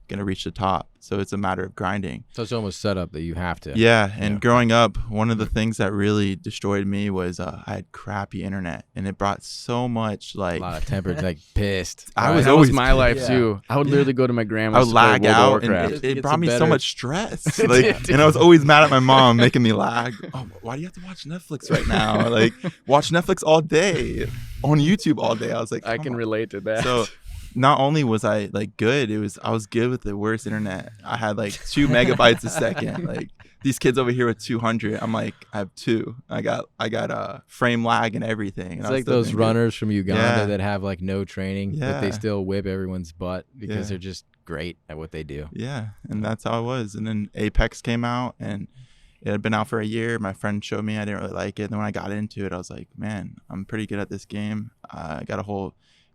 Speaker 2: you're gonna reach the top. So it's a matter of grinding.
Speaker 1: So it's almost set up that you have to.
Speaker 2: Yeah, and growing up, one of the things that really destroyed me was I had crappy internet, and it brought so much
Speaker 1: A lot of temper, like pissed.
Speaker 2: I was
Speaker 3: That
Speaker 2: always
Speaker 3: was my life too. I would literally go to my
Speaker 2: I
Speaker 3: grandma's
Speaker 2: would
Speaker 3: to play
Speaker 2: lag
Speaker 3: World of
Speaker 2: out, and
Speaker 3: Warcraft.
Speaker 2: it
Speaker 1: Gets
Speaker 2: brought me so
Speaker 1: better.
Speaker 2: much stress. And I was always mad at my mom making me lag. Oh, why do you have to watch Netflix right now? Like, watch Netflix all day, on YouTube all day. I was like,
Speaker 3: I
Speaker 2: come
Speaker 3: can
Speaker 2: on.
Speaker 3: relate to that.
Speaker 2: So not only was I like good, I was good with the worst internet. I had like 2 megabytes a second. Like, these kids over here with 200. I'm like, I have 2. I got frame lag and everything.
Speaker 1: It's
Speaker 2: And I was
Speaker 1: like
Speaker 2: still
Speaker 1: those
Speaker 2: doing good.
Speaker 1: runners from Uganda
Speaker 2: Yeah.
Speaker 1: that have like no training, but they
Speaker 2: Yeah.
Speaker 1: still whip everyone's butt because
Speaker 2: Yeah.
Speaker 1: they're just great at what they do.
Speaker 2: Yeah, and that's how it was. And then Apex came out, and it had been out for a year. My friend showed me. I didn't really like it. And then when I got into it, I was like, man, I'm pretty good at this game. I got a whole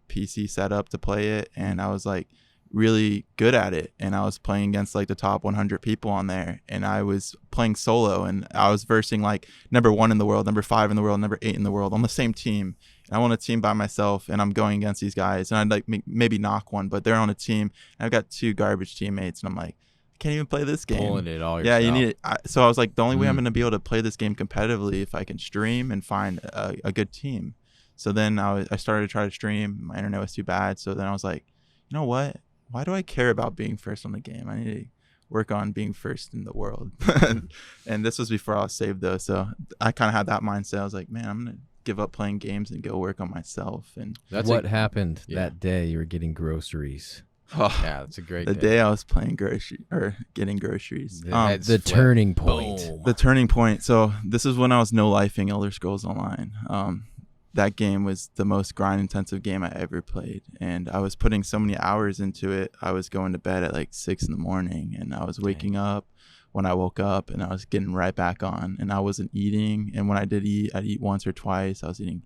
Speaker 2: PC set up to play it, and I was like really good at it. And I was playing against like the top 100 people on there, and I was playing solo, and I was versing like number 1 in the world, number 5 in the world, number 8 in the world on the same team. And I'm on a team by myself, and I'm going against these guys, and I'd like maybe knock one, but they're on a team, and I've got 2 garbage teammates, and I'm like, I can't even play this game.
Speaker 1: Pulling it all
Speaker 2: Yeah,
Speaker 1: yourself.
Speaker 2: you need it. So I was like, the only way I'm going to be able to play this game competitively if I can stream and find a good team. So then I started to try to stream. My internet was too bad. So then I was like, you know what? Why do I care about being first on the game? I need to work on being first in the world. And this was before I was saved, though. So I kind of had that mindset. I was like, man, I'm going to give up playing games and go work on myself. And
Speaker 1: That's
Speaker 4: what
Speaker 1: a,
Speaker 4: happened
Speaker 1: yeah.
Speaker 4: that day you were getting groceries?
Speaker 1: yeah, that's a great
Speaker 2: the day I was playing getting groceries.
Speaker 4: The turning point.
Speaker 1: Boom.
Speaker 2: The turning point. So this is when I was no-lifing Elder Scrolls Online. That game was the most grind-intensive game I ever played, and I was putting so many hours into it. I was going to bed at like 6 in the morning, and I was waking up when I woke up, and I was getting right back on, and I wasn't eating. And when I did eat, I'd eat once or twice. I was eating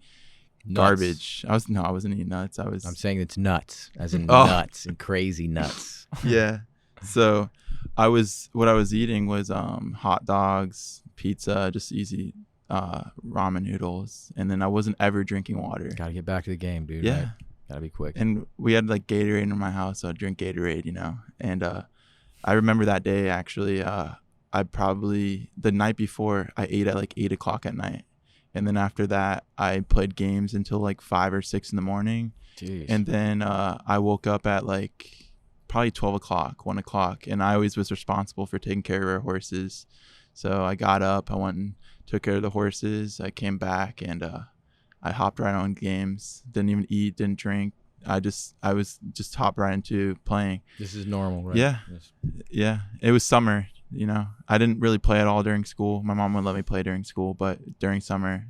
Speaker 2: garbage. I wasn't eating nuts.
Speaker 4: I'm saying it's nuts, as in
Speaker 2: Oh.
Speaker 4: nuts and crazy nuts.
Speaker 2: Yeah. So what I was eating was hot dogs, pizza, just easy ramen noodles, and then I wasn't ever drinking water.
Speaker 1: Gotta get back to the game, dude.
Speaker 2: Yeah.
Speaker 1: Right? Gotta be quick.
Speaker 2: And we had like Gatorade in my house, so I'd drink Gatorade, you know. And I remember that day actually. I probably the night before I ate at like 8 o'clock at night, and then after that I played games until like 5 or 6 in the morning.
Speaker 1: Jeez.
Speaker 2: And then I woke up at like probably 12 o'clock, 1 o'clock. And I always was responsible for taking care of our horses. So I got up, I went and took care of the horses. I came back and I hopped right on games. Didn't even eat, didn't drink. I was just hopped right into playing.
Speaker 4: This is normal, right?
Speaker 2: Yeah.
Speaker 4: Yes.
Speaker 2: Yeah. It was summer, you know. I didn't really play at all during school. My mom wouldn't let me play during school, but during summer,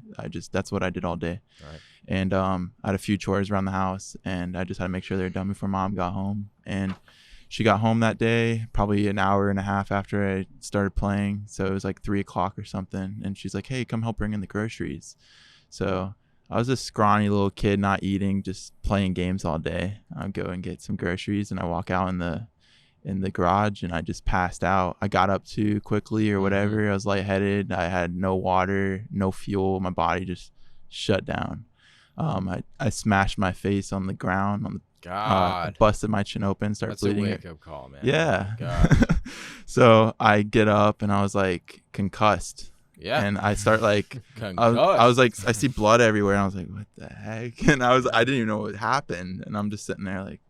Speaker 2: that's what I did all day.
Speaker 4: Right.
Speaker 2: And I had a few chores around the house, and I just had to make sure they were done before mom got home. And she got home that day, probably an hour and a half after I started playing. So it was like 3 o'clock or something. And she's like, hey, come help bring in the groceries. So I was this scrawny little kid, not eating, just playing games all day. I'd go and get some groceries, and I walk out in the garage, and I just passed out. I got up too quickly or whatever. I was lightheaded. I had no water, no fuel. My body just shut down. I smashed my face on the ground.
Speaker 4: God.
Speaker 2: Busted my chin open, started
Speaker 4: That's
Speaker 2: bleeding.
Speaker 4: a wake-up call, man.
Speaker 2: Yeah.
Speaker 4: God.
Speaker 2: So I get up, and I was like concussed.
Speaker 4: Yeah.
Speaker 2: And I start like, I was like, I see blood everywhere. And I was like, what the heck? And I didn't even know what happened. And I'm just sitting there like,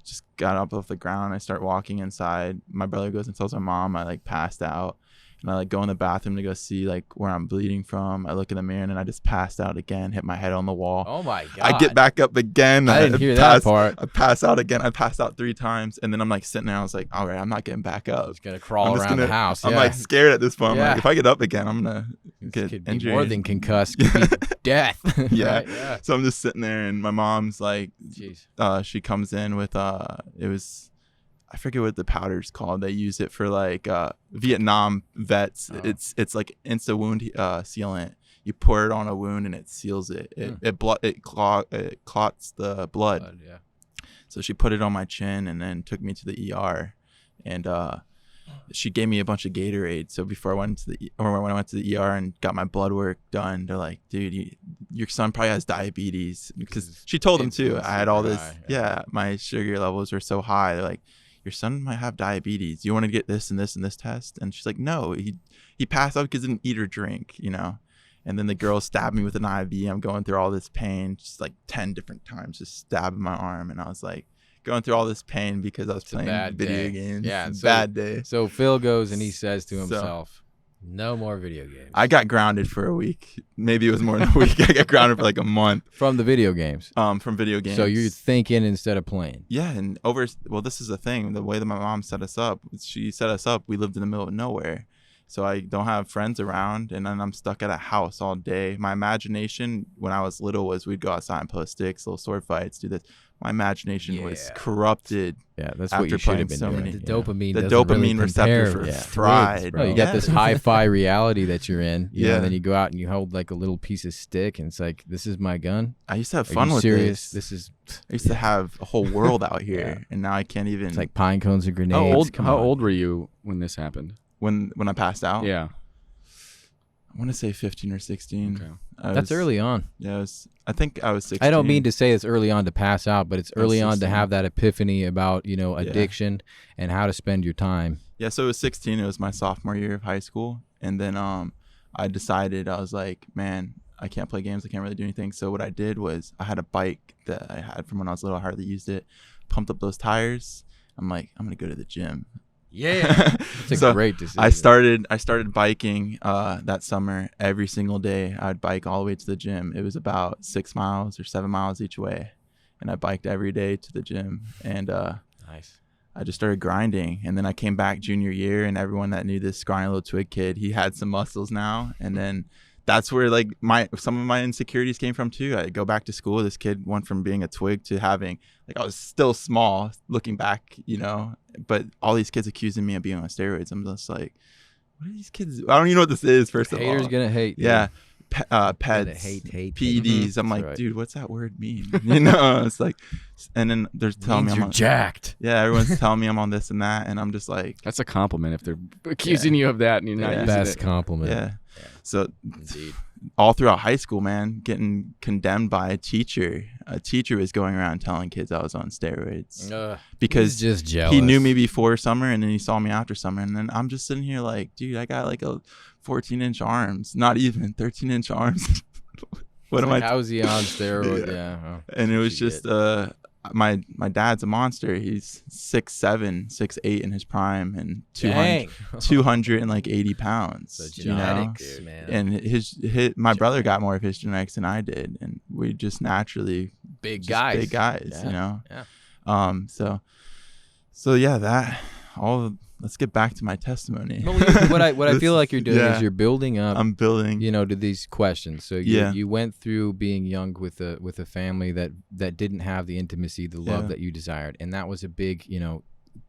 Speaker 2: just got up off the ground. I start walking inside. My brother goes and tells my mom I like passed out. And I like go in the bathroom to go see like where I'm bleeding from. I look in the mirror, and I just passed out again, hit my head on the wall.
Speaker 4: Oh my God.
Speaker 2: I get back up again.
Speaker 4: I didn't hear that part.
Speaker 2: I pass out again. I passed out 3 times. And then I'm like sitting there. I was like, all right, I'm not getting back up.
Speaker 4: Just gonna crawl around the house.
Speaker 2: I'm
Speaker 4: yeah.
Speaker 2: like scared at this point. I'm
Speaker 4: Yeah.
Speaker 2: like, if I get up again, I'm going to get
Speaker 4: could be
Speaker 2: injured.
Speaker 4: more than concussed. Could be death.
Speaker 2: Yeah.
Speaker 4: Right? Yeah.
Speaker 2: So I'm just sitting there, and my mom's like,
Speaker 4: Jeez.
Speaker 2: she comes in with I forget what the powder's called. They use it for like Vietnam vets.
Speaker 4: Oh.
Speaker 2: It's like insta wound sealant. You pour it on a wound, and it seals it. It clots the blood.
Speaker 4: Yeah.
Speaker 2: So she put it on my chin and then took me to the ER, and she gave me a bunch of Gatorade. So before when I went to the ER and got my blood work done, they're like, dude, your son probably has diabetes, because she told him too. I had all this. Yeah, my sugar levels were so high. They're like, your son might have diabetes. You want to get this and this and this test? And she's like, no, he passed out because he didn't eat or drink, you know. And then the girl stabbed me with an IV. I'm going through all this pain, just like 10 different times, just stabbing my arm. And I was like going through all this pain because I was playing video games.
Speaker 4: Yeah,
Speaker 2: it's a bad day.
Speaker 4: So Phil goes and he says to himself, no more video games.
Speaker 2: I got grounded for a week. Maybe it was more than a week. I got grounded for like a month.
Speaker 4: From the video games.
Speaker 2: From video games.
Speaker 4: So you're thinking instead of playing.
Speaker 2: Yeah, and this is the thing. The way that my mom set us up, we lived in the middle of nowhere. So I don't have friends around, and then I'm stuck at a house all day. My imagination when I was little was we'd go outside and play sticks, little sword fights, do this. My imagination was corrupted.
Speaker 4: Yeah, that's what you should have been doing. The dopamine
Speaker 2: receptors
Speaker 4: receptors
Speaker 2: were fried.
Speaker 4: You got this hi-fi reality that you're in. You know, and then you go out and you hold like a little piece of stick, and it's like, this is my gun.
Speaker 2: I used to have fun with
Speaker 4: serious?
Speaker 2: this. I used to have a whole world out here, and now I can't even.
Speaker 4: It's like pine cones and grenades.
Speaker 3: How old were you when this happened?
Speaker 2: When I passed out?
Speaker 3: Yeah.
Speaker 2: I want to say 15 or 16.
Speaker 3: Okay.
Speaker 4: That's early on.
Speaker 2: Yeah, I think I was 16.
Speaker 4: I don't mean to say it's early on to pass out, but it's early on to
Speaker 2: 16.
Speaker 4: have that epiphany about, addiction and how to spend your time.
Speaker 2: Yeah, so it was 16. It was my sophomore year of high school. And then I decided, I was like, man, I can't play games. I can't really do anything. So what I did was I had a bike that I had from when I was little. I hardly used it. Pumped up those tires. I'm like, I'm going to go to the gym.
Speaker 4: Yeah, it's a great decision.
Speaker 2: I started biking that summer. Every single day I'd bike all the way to the gym. It was about 6 miles or 7 miles each way, and I biked every day to the gym. And
Speaker 4: nice.
Speaker 2: I just started grinding, and then I came back junior year, and everyone that knew this scrawny little twig kid, he had some muscles now. And then that's where like some of my insecurities came from too. I go back to school. This kid went from being a twig to having, like, I was still small looking back, but all these kids accusing me of being on steroids. I'm just like, what are these kids? I don't even know what this is. First of all,
Speaker 4: Haters gonna hate.
Speaker 2: Yeah. Peds,
Speaker 4: hate.
Speaker 2: PEDs. I'm like,
Speaker 4: right.
Speaker 2: dude, what's that word mean? It's like, and then they're telling me
Speaker 4: you're jacked.
Speaker 2: Yeah, everyone's telling me I'm on this and that, and I'm just like,
Speaker 3: that's a compliment if they're accusing you of that and you're not using
Speaker 4: best
Speaker 3: it.
Speaker 4: compliment.
Speaker 2: Yeah. So
Speaker 4: Indeed.
Speaker 2: all throughout high school, man, getting condemned by a teacher. A teacher was going around telling kids I was on steroids because
Speaker 4: he's just jealous.
Speaker 2: He knew me before summer, and then he saw me after summer, and then I'm just sitting here like, dude, I got like a 14-inch arms, not even 13-inch arms. What am I?
Speaker 4: How is he on steroids? Yeah.
Speaker 2: And it was just my dad's a monster. He's 6'7", 6'8" in his prime, and 280 pounds.
Speaker 4: The
Speaker 2: you know?
Speaker 4: genetics, man.
Speaker 2: And my brother got more of his genetics than I did, and we just naturally
Speaker 4: Big
Speaker 2: just
Speaker 4: guys.
Speaker 2: big guys,
Speaker 4: Yeah.
Speaker 2: you know.
Speaker 4: Yeah.
Speaker 2: So yeah, that all. Let's get back to my testimony.
Speaker 1: Well, what I feel like you're doing is you're building up.
Speaker 2: I'm building,
Speaker 1: to these questions. So you went through being young with a family that didn't have the intimacy, the love that you desired, and that was a big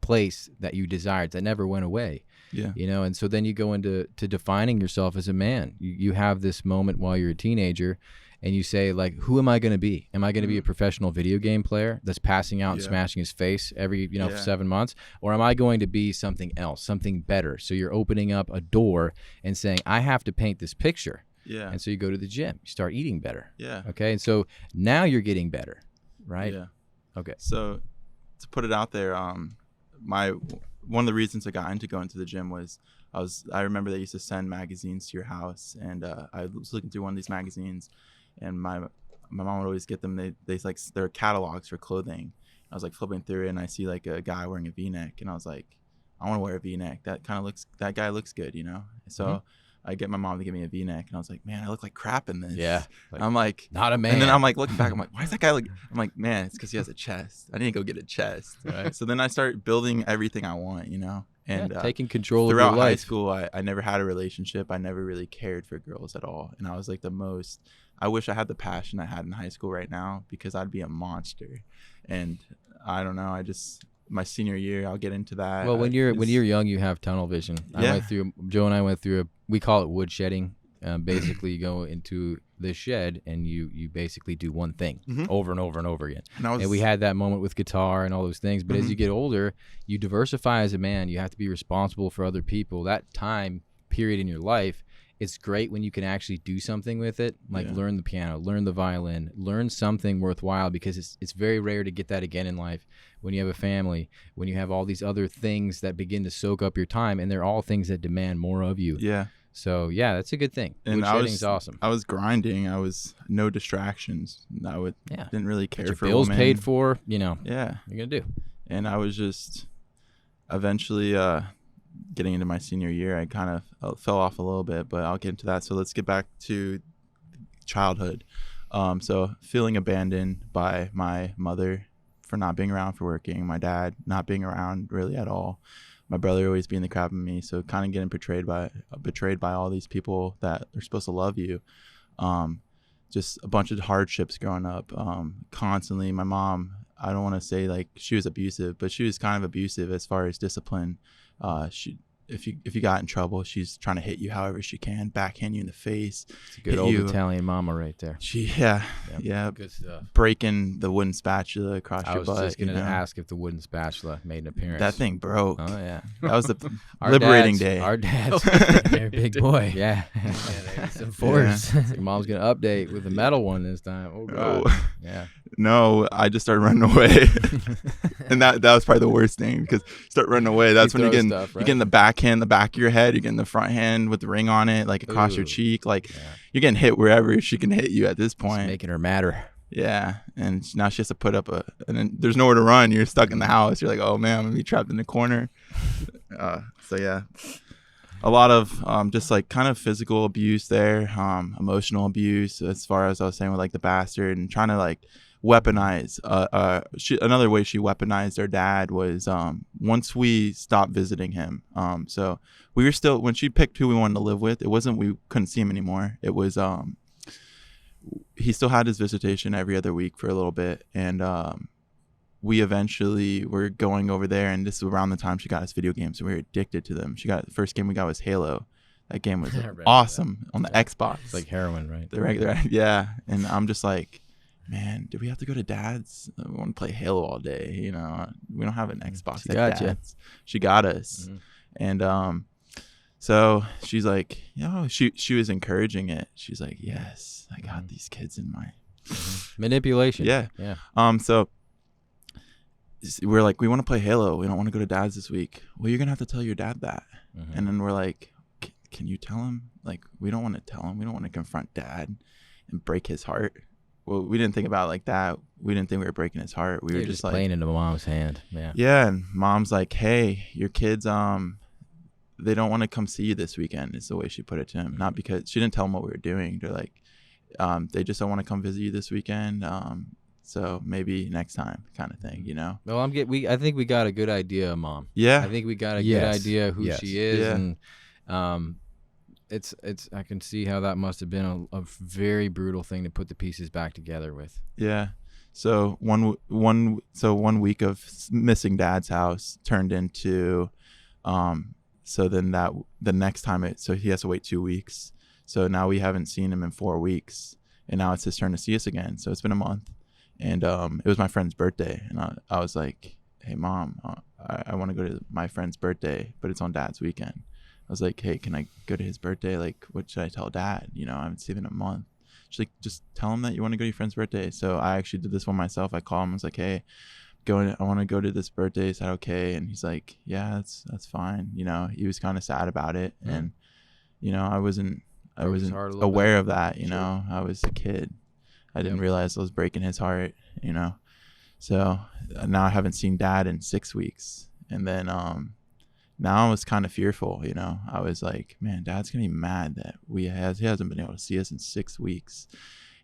Speaker 1: place that you desired that never went away.
Speaker 2: Yeah.
Speaker 1: And so then you go into defining yourself as a man. You have this moment while you're a teenager, and you say, like, who am I going to be? Am I going to be a professional video game player that's passing out and smashing his face every 7 months? Or am I going to be something else, something better? So you're opening up a door and saying, I have to paint this picture.
Speaker 2: Yeah.
Speaker 1: And so you go to the gym. You start eating better.
Speaker 2: Yeah.
Speaker 1: Okay. And so now you're getting better, right?
Speaker 2: Yeah.
Speaker 1: Okay.
Speaker 2: So to put it out there, one of the reasons I got into going to the gym was I remember they used to send magazines to your house, and I was looking through one of these magazines, and my mom would always get them. They're catalogs for clothing. I was like flipping through it, and I see like a guy wearing a V-neck, and I was like, I want to wear a V-neck. That guy looks good, So I get my mom to give me a V-neck, and I was like, man, I look like crap in this.
Speaker 1: Yeah.
Speaker 2: I'm like,
Speaker 1: not a man.
Speaker 2: And then I'm like looking back, I'm like, why is that guy look? I'm like, man, it's because he has a chest. I didn't go get a chest. Right. So then I start building everything I want, And
Speaker 1: taking control of your
Speaker 2: throughout high
Speaker 1: life.
Speaker 2: school, I never had a relationship. I never really cared for girls at all, and I was like I wish I had the passion I had in high school right now, because I'd be a monster. And I don't know. My senior year, I'll get into that.
Speaker 1: Well, when you're young, you have tunnel vision. Joe and I went through we call it wood shedding. Basically, you go into the shed and you basically do one thing over and over and over again. And we had that moment with guitar and all those things. But as you get older, you diversify as a man. You have to be responsible for other people. That time period in your life, it's great when you can actually do something with it, like learn the piano, learn the violin, learn something worthwhile, because it's very rare to get that again in life when you have a family, when you have all these other things that begin to soak up your time, and they're all things that demand more of you.
Speaker 2: Yeah.
Speaker 1: So, yeah, that's a good thing.
Speaker 2: And
Speaker 1: shedding's awesome.
Speaker 2: I was grinding. I was no distractions. Didn't really care
Speaker 1: your
Speaker 2: for
Speaker 1: bills
Speaker 2: women.
Speaker 1: paid for,
Speaker 2: Yeah.
Speaker 1: you're going to do.
Speaker 2: And I was just eventually getting into my senior year, I kind of fell off a little bit, but I'll get into that. So let's get back to childhood. So feeling abandoned by my mother for not being around for working, my dad not being around really at all, my brother always being the crap of me. So kind of getting betrayed by all these people that are supposed to love you. Just a bunch of hardships growing up. Constantly, my mom, I don't want to say like she was abusive, but she was kind of abusive as far as discipline. If you got in trouble, she's trying to hit you however she can, backhand you in the face.
Speaker 1: It's a good old Italian mama right there.
Speaker 2: Yeah,
Speaker 4: Good stuff.
Speaker 2: breaking the wooden spatula across
Speaker 1: I
Speaker 2: your
Speaker 1: was
Speaker 2: butt.
Speaker 1: just going to ask if the wooden spatula made an appearance.
Speaker 2: That thing broke.
Speaker 1: Oh, yeah.
Speaker 2: That was the liberating day.
Speaker 1: Our dad's
Speaker 4: They're a big boy.
Speaker 1: Yeah.
Speaker 4: Some force.
Speaker 1: Your mom's going to update with a metal one this time. Oh, God.
Speaker 2: Oh.
Speaker 1: Yeah.
Speaker 2: No, I just started running away. And that was probably the worst thing, because start running away. That's when you're getting you're getting the backhand, the back of your head. You're getting the front hand with the ring on it, like across your cheek. Like you're getting hit wherever she can hit you at this point.
Speaker 1: It's making her madder.
Speaker 2: Yeah, and now she has to put up and then there's nowhere to run. You're stuck in the house. You're like, oh man, I'm gonna be trapped in the corner. So yeah, a lot of just like kind of physical abuse there, emotional abuse, as far as I was saying with like the bastard, and trying to like weaponize. Another way she weaponized her dad was once we stopped visiting him. So we were still, when she picked who we wanted to live with, it wasn't we couldn't see him anymore. It was he still had his visitation every other week for a little bit, and we eventually were going over there, and this is around the time she got us video games, so we were addicted to them. The first game we got was Halo. That game was awesome on the Xbox.
Speaker 1: It's like heroin, right?
Speaker 2: The regular, yeah. And I'm just like, man, do we have to go to dad's? We want to play Halo all day, we don't have an Xbox.
Speaker 1: She got you.
Speaker 2: She got us. And so she's like, she was encouraging it. She's like, yes, I got these kids in my
Speaker 1: Manipulation.
Speaker 2: Yeah. So we're like, we want to play Halo. We don't want to go to dad's this week. Well, you're gonna have to tell your dad that. And then we're like, can you tell him? Like, we don't want to tell him. We don't want to confront dad and break his heart. well, we didn't think about it like that. We didn't think we were breaking his heart. We were
Speaker 1: You're
Speaker 2: just like,
Speaker 1: playing into mom's hand. Yeah.
Speaker 2: yeah. And mom's like, hey, your kids, they don't want to come see you this weekend, is the way she put it to him. Not because she didn't tell him what we were doing. They're like, they just don't want to come visit you this weekend. So maybe next time, kind of thing, you know?
Speaker 1: Well, I think we got a good idea of mom.
Speaker 2: Yeah.
Speaker 1: I think we got a
Speaker 4: Yes.
Speaker 1: good idea who
Speaker 4: Yes.
Speaker 1: she is,
Speaker 2: Yeah.
Speaker 1: and it's I can see how that must have been a very brutal thing to put the pieces back together with.
Speaker 2: Yeah. So one week of missing dad's house turned into, so then the next time so he has to wait 2 weeks. So now we haven't seen him in 4 weeks, and now it's his turn to see us again. So it's been a month, and it was my friend's birthday, and I was like, hey mom, I want to go to my friend's birthday, but it's on dad's weekend. I was like, hey, can I go to his birthday? Like, what should I tell dad? You know, I haven't seen him in a month. She's like, just tell him that you want to go to your friend's birthday. So I actually did this one myself. I called him. I was like, hey, I want to go to this birthday. Is that okay? And he's like, yeah, that's fine. You know, he was kind of sad about it.
Speaker 1: Mm.
Speaker 2: And, you know, I wasn't
Speaker 1: hard a little
Speaker 2: aware
Speaker 1: bit.
Speaker 2: of that. You
Speaker 1: Sure.
Speaker 2: know, I was a kid. I didn't
Speaker 1: Yep.
Speaker 2: realize I was breaking his heart, you know? So now I haven't seen dad in 6 weeks. And then, now I was kind of fearful, you know. I was like, man, dad's gonna be mad that he hasn't been able to see us in 6 weeks.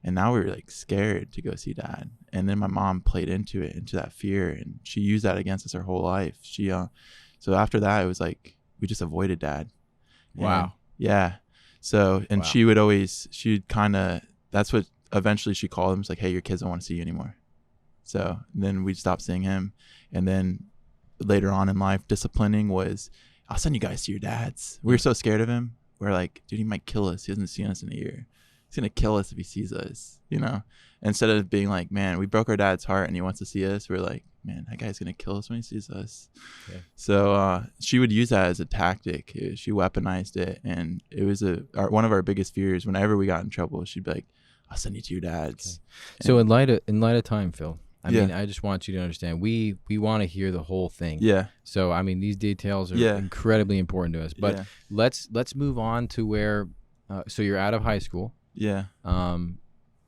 Speaker 2: And now we were like scared to go see dad. And then my mom played into that fear, and she used that against us her whole life. So after that, it was like we just avoided dad.
Speaker 1: Wow.
Speaker 2: And, yeah. So, and
Speaker 1: Wow.
Speaker 2: she'd kind of, that's what eventually she called him. It's like, hey, your kids don't want to see you anymore. So then we'd stop seeing him. And then later on in life, disciplining was, I'll send you guys to your dad's. We were so scared of him. We're like, dude, he might kill us. He hasn't seen us in a year. He's gonna kill us if he sees us, you know. Instead of being like, man, we broke our dad's heart and he wants to see us, we're like, man, that guy's gonna kill us when he sees us.
Speaker 1: Okay.
Speaker 2: So she would use that as a tactic. She weaponized it, and it was one of our biggest fears. Whenever we got in trouble, she'd be like, I'll send you to your dad's.
Speaker 1: Okay. So
Speaker 2: And-
Speaker 1: in light of time, Phil, I
Speaker 2: Yeah.
Speaker 1: mean, I just want you to understand, we want to hear the whole thing.
Speaker 2: yeah,
Speaker 1: So I mean, these details are
Speaker 2: Yeah.
Speaker 1: incredibly important to us. But
Speaker 2: yeah,
Speaker 1: let's move on to where. So you're out of high school.
Speaker 2: yeah.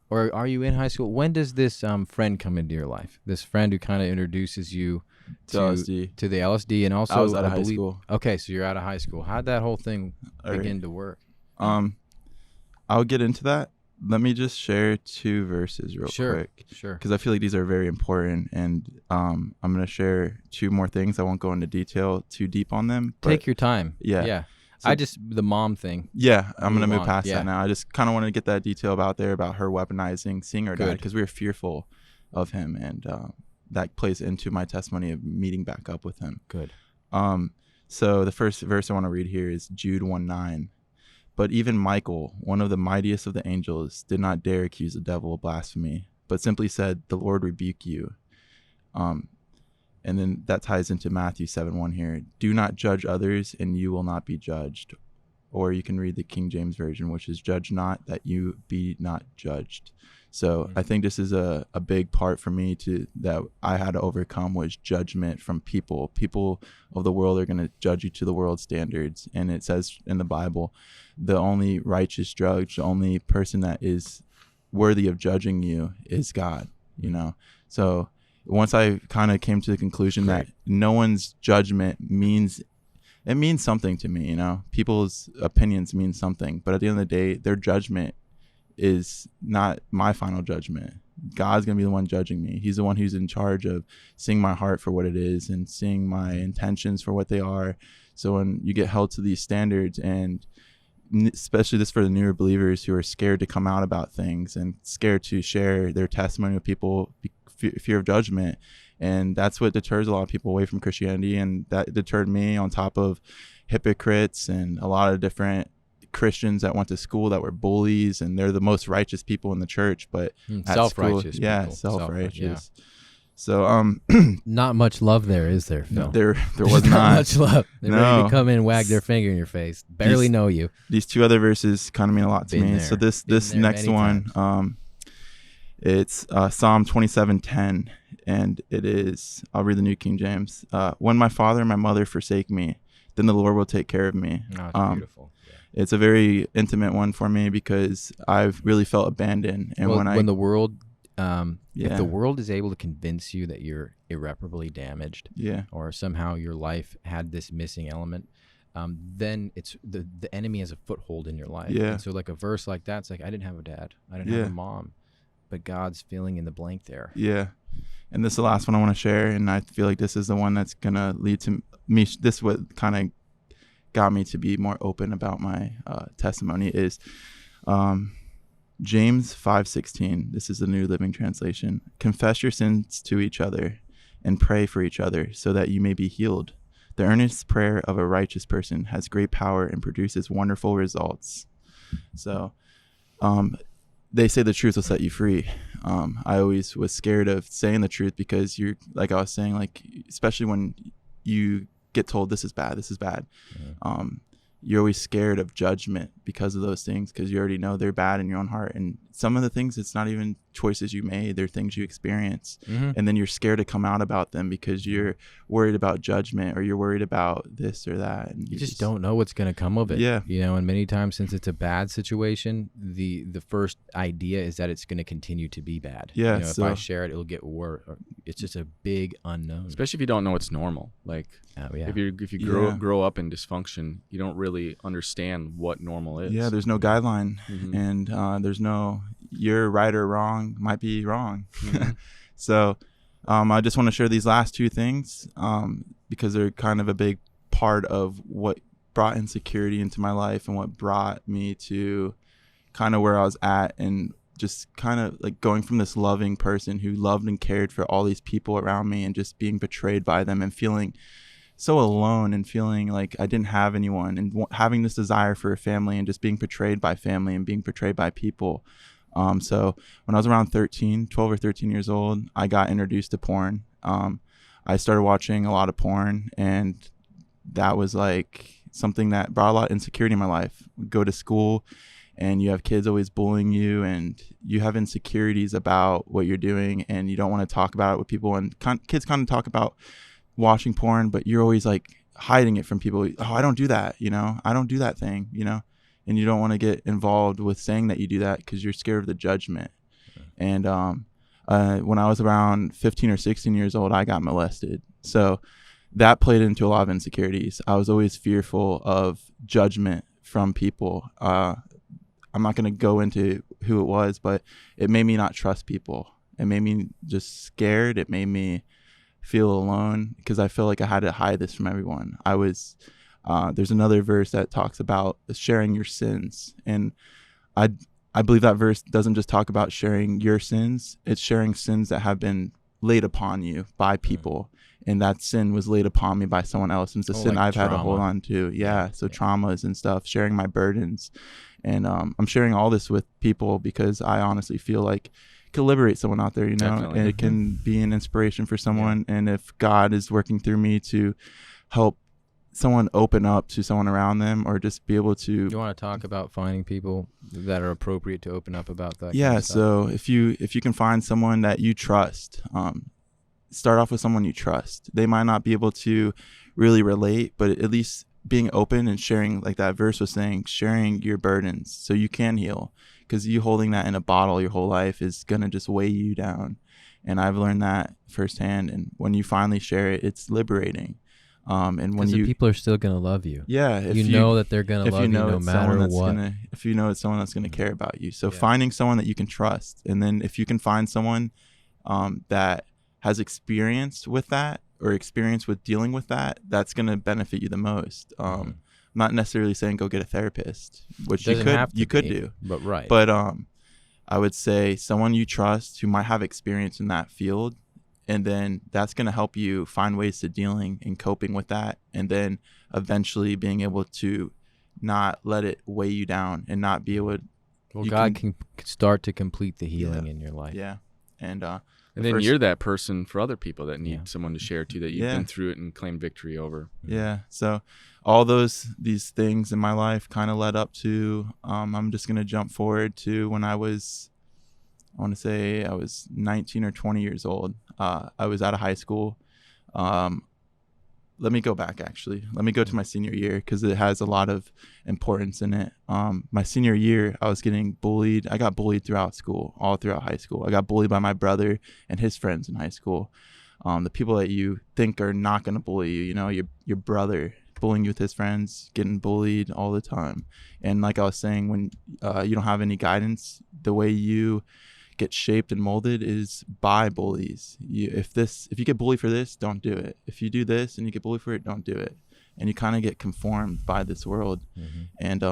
Speaker 1: Or are you in high school? When does this friend come into your life? This friend who kind of introduces you
Speaker 2: To LSD.
Speaker 1: to the LSD, and also
Speaker 2: I was out of high
Speaker 1: believe-
Speaker 2: school.
Speaker 1: Okay, so you're out of high school. How'd that whole thing
Speaker 2: All right.
Speaker 1: begin to work?
Speaker 2: I'll get into that. Let me just share 2 verses real
Speaker 1: Sure.
Speaker 2: quick,
Speaker 1: Sure.
Speaker 2: because I feel like these are very important, and I'm going to share 2 more things. I won't go into detail too deep on them. But
Speaker 1: Take your time.
Speaker 2: Yeah.
Speaker 1: Yeah.
Speaker 2: So-
Speaker 1: The mom thing.
Speaker 2: yeah, I'm going to
Speaker 1: Move
Speaker 2: move
Speaker 1: on.
Speaker 2: past
Speaker 1: Yeah.
Speaker 2: that now. I just kind of wanted to get that detail about her weaponizing seeing her dad,
Speaker 1: Good.
Speaker 2: because we were fearful of him, and that plays into my testimony of meeting back up with him.
Speaker 1: Good.
Speaker 2: So the first verse I want to read here is Jude 1:9. But even Michael, one of the mightiest of the angels, did not dare accuse the devil of blasphemy, but simply said, "The Lord rebuke you." And then that ties into Matthew 7:1 here. Do not judge others, and you will not be judged. Or you can read the King James Version, which is, judge not, that you be not judged. So I think this is a big part for me that I had to overcome, was judgment from people. People of the world are going to judge you to the world's standards. And it says in the Bible, the only righteous judge, the only person that is worthy of judging you is God, you know? So once I kind of came to the conclusion that no one's judgment means something to me, you know? People's opinions mean something, but at the end of the day, their judgment is not my final judgment. God's going to be the one judging me. He's the one who's in charge of seeing my heart for what it is and seeing my intentions for what they are. So when you get held to these standards, and especially this for the newer believers who are scared to come out about things and scared to share their testimony with people, fear of judgment. And that's what deters a lot of people away from Christianity. And that deterred me, on top of hypocrites and a lot of different Christians that went to school that were bullies, and they're the most righteous people in the church, but at
Speaker 1: Self-righteous.
Speaker 2: school, yeah,
Speaker 1: people.
Speaker 2: self-righteous. So
Speaker 4: Not much love there, is there, Phil?
Speaker 2: there
Speaker 4: There's
Speaker 2: was
Speaker 4: not
Speaker 2: not.
Speaker 4: much love. They're ready
Speaker 2: No.
Speaker 4: to come in and wag their finger in your face. Barely
Speaker 2: These-
Speaker 4: know you.
Speaker 2: These 2 other verses kind of mean a lot to
Speaker 4: Been
Speaker 2: me.
Speaker 4: there.
Speaker 2: So this
Speaker 4: Been there
Speaker 2: next
Speaker 4: many
Speaker 2: one, it's Psalm 27:10, and it is, I'll read the New King James. When my father and my mother forsake me, then the Lord will take care of me.
Speaker 1: Oh, it's beautiful.
Speaker 2: It's a very intimate one for me, because I've really felt abandoned. And
Speaker 1: Well,
Speaker 2: when
Speaker 1: when the world If
Speaker 2: Yeah.
Speaker 1: the world is able to convince you that you're irreparably damaged,
Speaker 2: Yeah.
Speaker 1: or somehow your life had this missing element, then it's the enemy has a foothold in your life.
Speaker 2: Yeah.
Speaker 1: And so like a verse like that's like, I didn't have a dad, I didn't
Speaker 2: Yeah.
Speaker 1: have a mom, but God's filling in the blank there.
Speaker 2: Yeah. And this is the last one I want to share, and I feel like this is the one that's gonna lead to me. This is what kind of got me to be more open about my testimony is James 5:16. This is the New Living Translation. Confess your sins to each other and pray for each other so that you may be healed. The earnest prayer of a righteous person has great power and produces wonderful results. So they say the truth will set you free. I always was scared of saying the truth because you're, like I was saying, like, especially when you get told this is bad, you're always scared of judgment because of those things, because you already know they're bad in your own heart. And some of the things, it's not even choices you made, they're things you experience. And then you're scared to come out about them because you're worried about judgment, or you're worried about this or that, and
Speaker 1: You just don't know what's going to come of it.
Speaker 2: Yeah.
Speaker 1: You know, and many times, since it's a bad situation, the first idea is that it's going to continue to be bad.
Speaker 2: Yeah,
Speaker 1: You know,
Speaker 2: so-
Speaker 1: if I share it, it'll get worse. It's just a big unknown.
Speaker 3: Especially if you don't know it's normal. Like
Speaker 1: Yeah.
Speaker 3: if you grow up in dysfunction, you don't really understand what normal is.
Speaker 2: Yeah, there's no guideline,
Speaker 3: Mhm.
Speaker 2: and there's no you're right or wrong, might be wrong.
Speaker 3: Mhm.
Speaker 2: So I just want to share these last two things because they're kind of a big part of what brought insecurity into my life and what brought me to kind of where I was at, and just kind of like going from this loving person who loved and cared for all these people around me, and just being betrayed by them and feeling so alone and feeling like I didn't have anyone, and having this desire for a family, and just being betrayed by family and being betrayed by people. So when I was around 12 or 13 years old, I got introduced to porn. I started watching a lot of porn, and that was like something that brought a lot of insecurity in my life. Go to school and you have kids always bullying you, and you have insecurities about what you're doing, and you don't want to talk about it with people. And kids kind of talk about watching porn, but you're always like hiding it from people. Oh, I don't do that, I don't do that thing, and you don't want to get involved with saying that you do that because you're scared of the judgment. And when I was around 15 or 16 years old, I got molested. So that played into a lot of insecurities. I was always fearful of judgment from people. I'm not going to go into who it was, but it made me not trust people. It made me just scared. It made me feel alone because I feel like I had to hide this from everyone. There's another verse that talks about sharing your sins, and I believe that verse doesn't just talk about sharing your sins. It's sharing sins that have been laid upon you by people, and that sin was laid upon me by someone else, and it's a sin
Speaker 1: like
Speaker 2: I've had to
Speaker 1: trauma.
Speaker 2: hold on to. Traumas and stuff, sharing my burdens, and I'm sharing all this with people because I honestly feel like it can liberate someone out there,
Speaker 3: Definitely.
Speaker 2: and it can be an inspiration for someone. And if God is working through me to help someone open up to someone around them, or just be able to,
Speaker 1: You want to talk about finding people that are appropriate to open up about that?
Speaker 2: yeah.
Speaker 1: Kind of stuff?
Speaker 2: So if you can find someone that you trust, start off with someone you trust. They might not be able to really relate, but at least being open and sharing, like that verse was saying, sharing your burdens so you can heal. Because you holding that in a bottle your whole life is gonna just weigh you down. And I've learned that firsthand. And when you finally share it, it's liberating. And when
Speaker 1: the people are still gonna love you.
Speaker 2: yeah, if
Speaker 1: You know that they're gonna love you no
Speaker 2: it's someone
Speaker 1: matter
Speaker 2: that's
Speaker 1: what.
Speaker 2: if you know it's someone that's gonna care about you. So
Speaker 1: Yeah.
Speaker 2: finding someone that you can trust, and then if you can find someone that has experience with that, or experience with dealing with that, that's gonna benefit you the most. I'm not necessarily saying go get a therapist, which
Speaker 1: Doesn't have to
Speaker 2: you could
Speaker 1: be,
Speaker 2: do,
Speaker 1: but right.
Speaker 2: but I would say someone you trust who might have experience in that field, and then that's going to help you find ways to dealing and coping with that, and then eventually being able to not let it weigh you down, and not be able to,
Speaker 1: well,
Speaker 2: you
Speaker 1: God can start to complete the healing
Speaker 2: Yeah.
Speaker 1: in your life.
Speaker 2: yeah. And
Speaker 3: And then you're that person for other people that need
Speaker 1: Yeah.
Speaker 3: someone to share to, that you've
Speaker 2: Yeah.
Speaker 3: been through it and claimed victory over.
Speaker 2: yeah, so all these things in my life kind of led up to, I'm just going to jump forward to when I want to say I was 19 or 20 years old. I was out of high school. let me go back, actually. Let me go to my senior year because it has a lot of importance in it. My senior year, I was getting bullied. I got bullied throughout school, all throughout high school. I got bullied by my brother and his friends in high school. The people that you think are not going to bully you, your brother bullying you with his friends, getting bullied all the time. And like I was saying, when you don't have any guidance, the way you get shaped and molded is by bullies. If you get bullied for this, don't do it. If you do this and you get bullied for it, don't do it. And you kind of get conformed by this world. And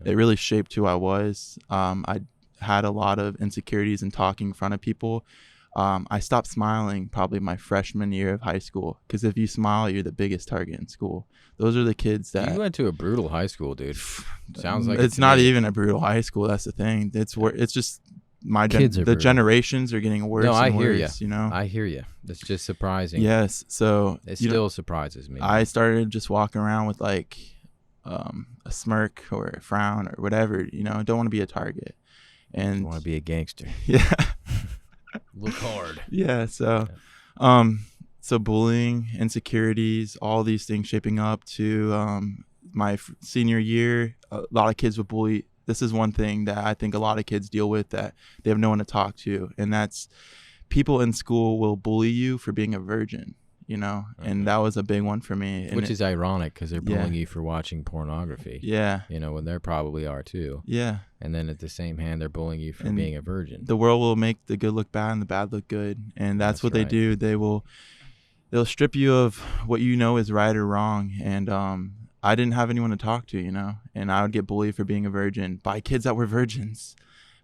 Speaker 2: it really shaped who I was. I had a lot of insecurities in talking in front of people. I stopped smiling probably my freshman year of high school, because if you smile, you're the biggest target in school. Those are the kids that...
Speaker 4: You went to a brutal high school, dude. Sounds like
Speaker 2: it's not even a brutal high school. That's the thing. It's just the generations are getting worse. No,
Speaker 4: I
Speaker 2: and
Speaker 4: hear
Speaker 2: worse,
Speaker 4: I hear you. That's just surprising.
Speaker 2: Yes. So
Speaker 4: it still surprises me.
Speaker 2: I started just walking around with like a smirk or a frown or whatever. Don't want to be a target. And
Speaker 4: want to be a gangster.
Speaker 2: Yeah.
Speaker 4: Look hard.
Speaker 2: Yeah. So, so bullying, insecurities, all these things shaping up to my senior year. A lot of kids would bully. This is one thing that I think a lot of kids deal with, that they have no one to talk to. And that's people in school will bully you for being a virgin, and that was a big one for me. And
Speaker 4: which is ironic because they're bullying you for watching pornography.
Speaker 2: Yeah.
Speaker 4: When they probably are too.
Speaker 2: Yeah.
Speaker 4: And then at the same hand, they're bullying you for being a virgin.
Speaker 2: The world will make the good look bad and the bad look good. And that's what they do. They'll strip you of what is right or wrong. And, I didn't have anyone to talk to, and I would get bullied for being a virgin by kids that were virgins,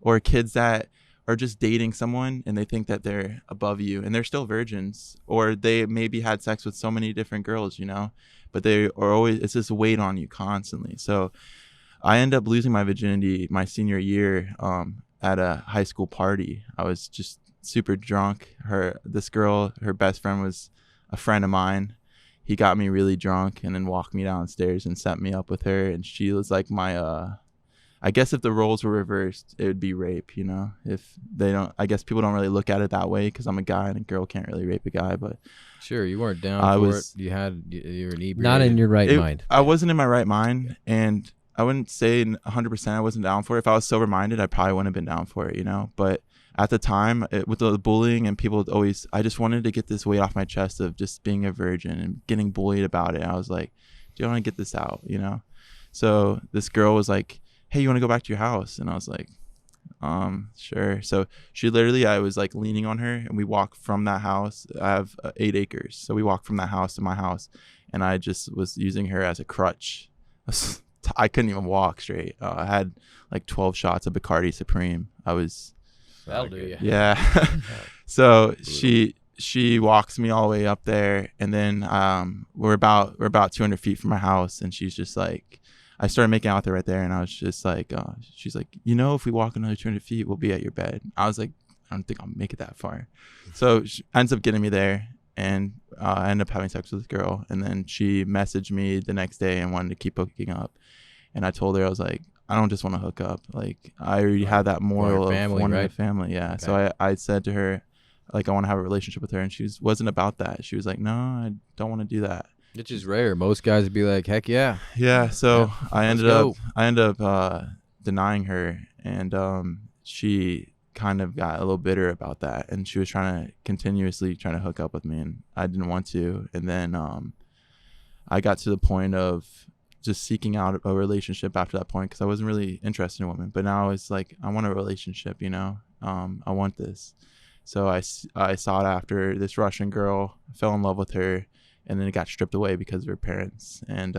Speaker 2: or kids that are just dating someone and they think that they're above you and they're still virgins, or they maybe had sex with so many different girls, but they are always, it's this weight on you constantly. So I ended up losing my virginity my senior year at a high school party. I was just super drunk. This girl, her best friend was a friend of mine. He got me really drunk and then walked me downstairs and set me up with her. And she was like my, I guess if the roles were reversed, it would be rape, if they don't, I guess people don't really look at it that way because I'm a guy and a girl can't really rape a guy, but.
Speaker 4: Sure. You weren't down for it. You were inebriated.
Speaker 5: Not in your right mind.
Speaker 2: I wasn't in my right mind, and I wouldn't say 100% I wasn't down for it. If I was sober minded, I probably wouldn't have been down for it, but at the time, with the bullying and people I just wanted to get this weight off my chest of just being a virgin and getting bullied about it. I was like, do you want to get this out, So this girl was like, hey, you want to go back to your house? And I was like, sure. So I was like leaning on her, and we walked from that house. I have 8 acres. So we walked from that house to my house, and I just was using her as a crutch. I couldn't even walk straight. I had like 12 shots of Bacardi Supreme.
Speaker 4: That'll do you.
Speaker 2: Yeah. So she walks me all the way up there, and then we're about 200 feet from my house, and she's just like, I started making out with her right there, and I was just like, she's like, if we walk another 200 feet, we'll be at your bed. I was like, I don't think I'll make it that far. So she ends up getting me there, and I ended up having sex with this girl, and then she messaged me the next day and wanted to keep hooking up, and I told her, I was like, I don't just want to hook up. Like, I already had that moral of wanting a family. Yeah. Okay. So I said to her, like, I want to have a relationship with her. And she wasn't about that. She was like, no, I don't want to do that.
Speaker 4: Which is rare. Most guys would be like, heck yeah.
Speaker 2: Yeah. So I ended up denying her. And she kind of got a little bitter about that. And she was continuously trying to hook up with me. And I didn't want to. And then I got to the point of just seeking out a relationship after that point, because I wasn't really interested in women. But now it's like, I want a relationship, I want this. So I sought after this Russian girl, fell in love with her, and then it got stripped away because of her parents. And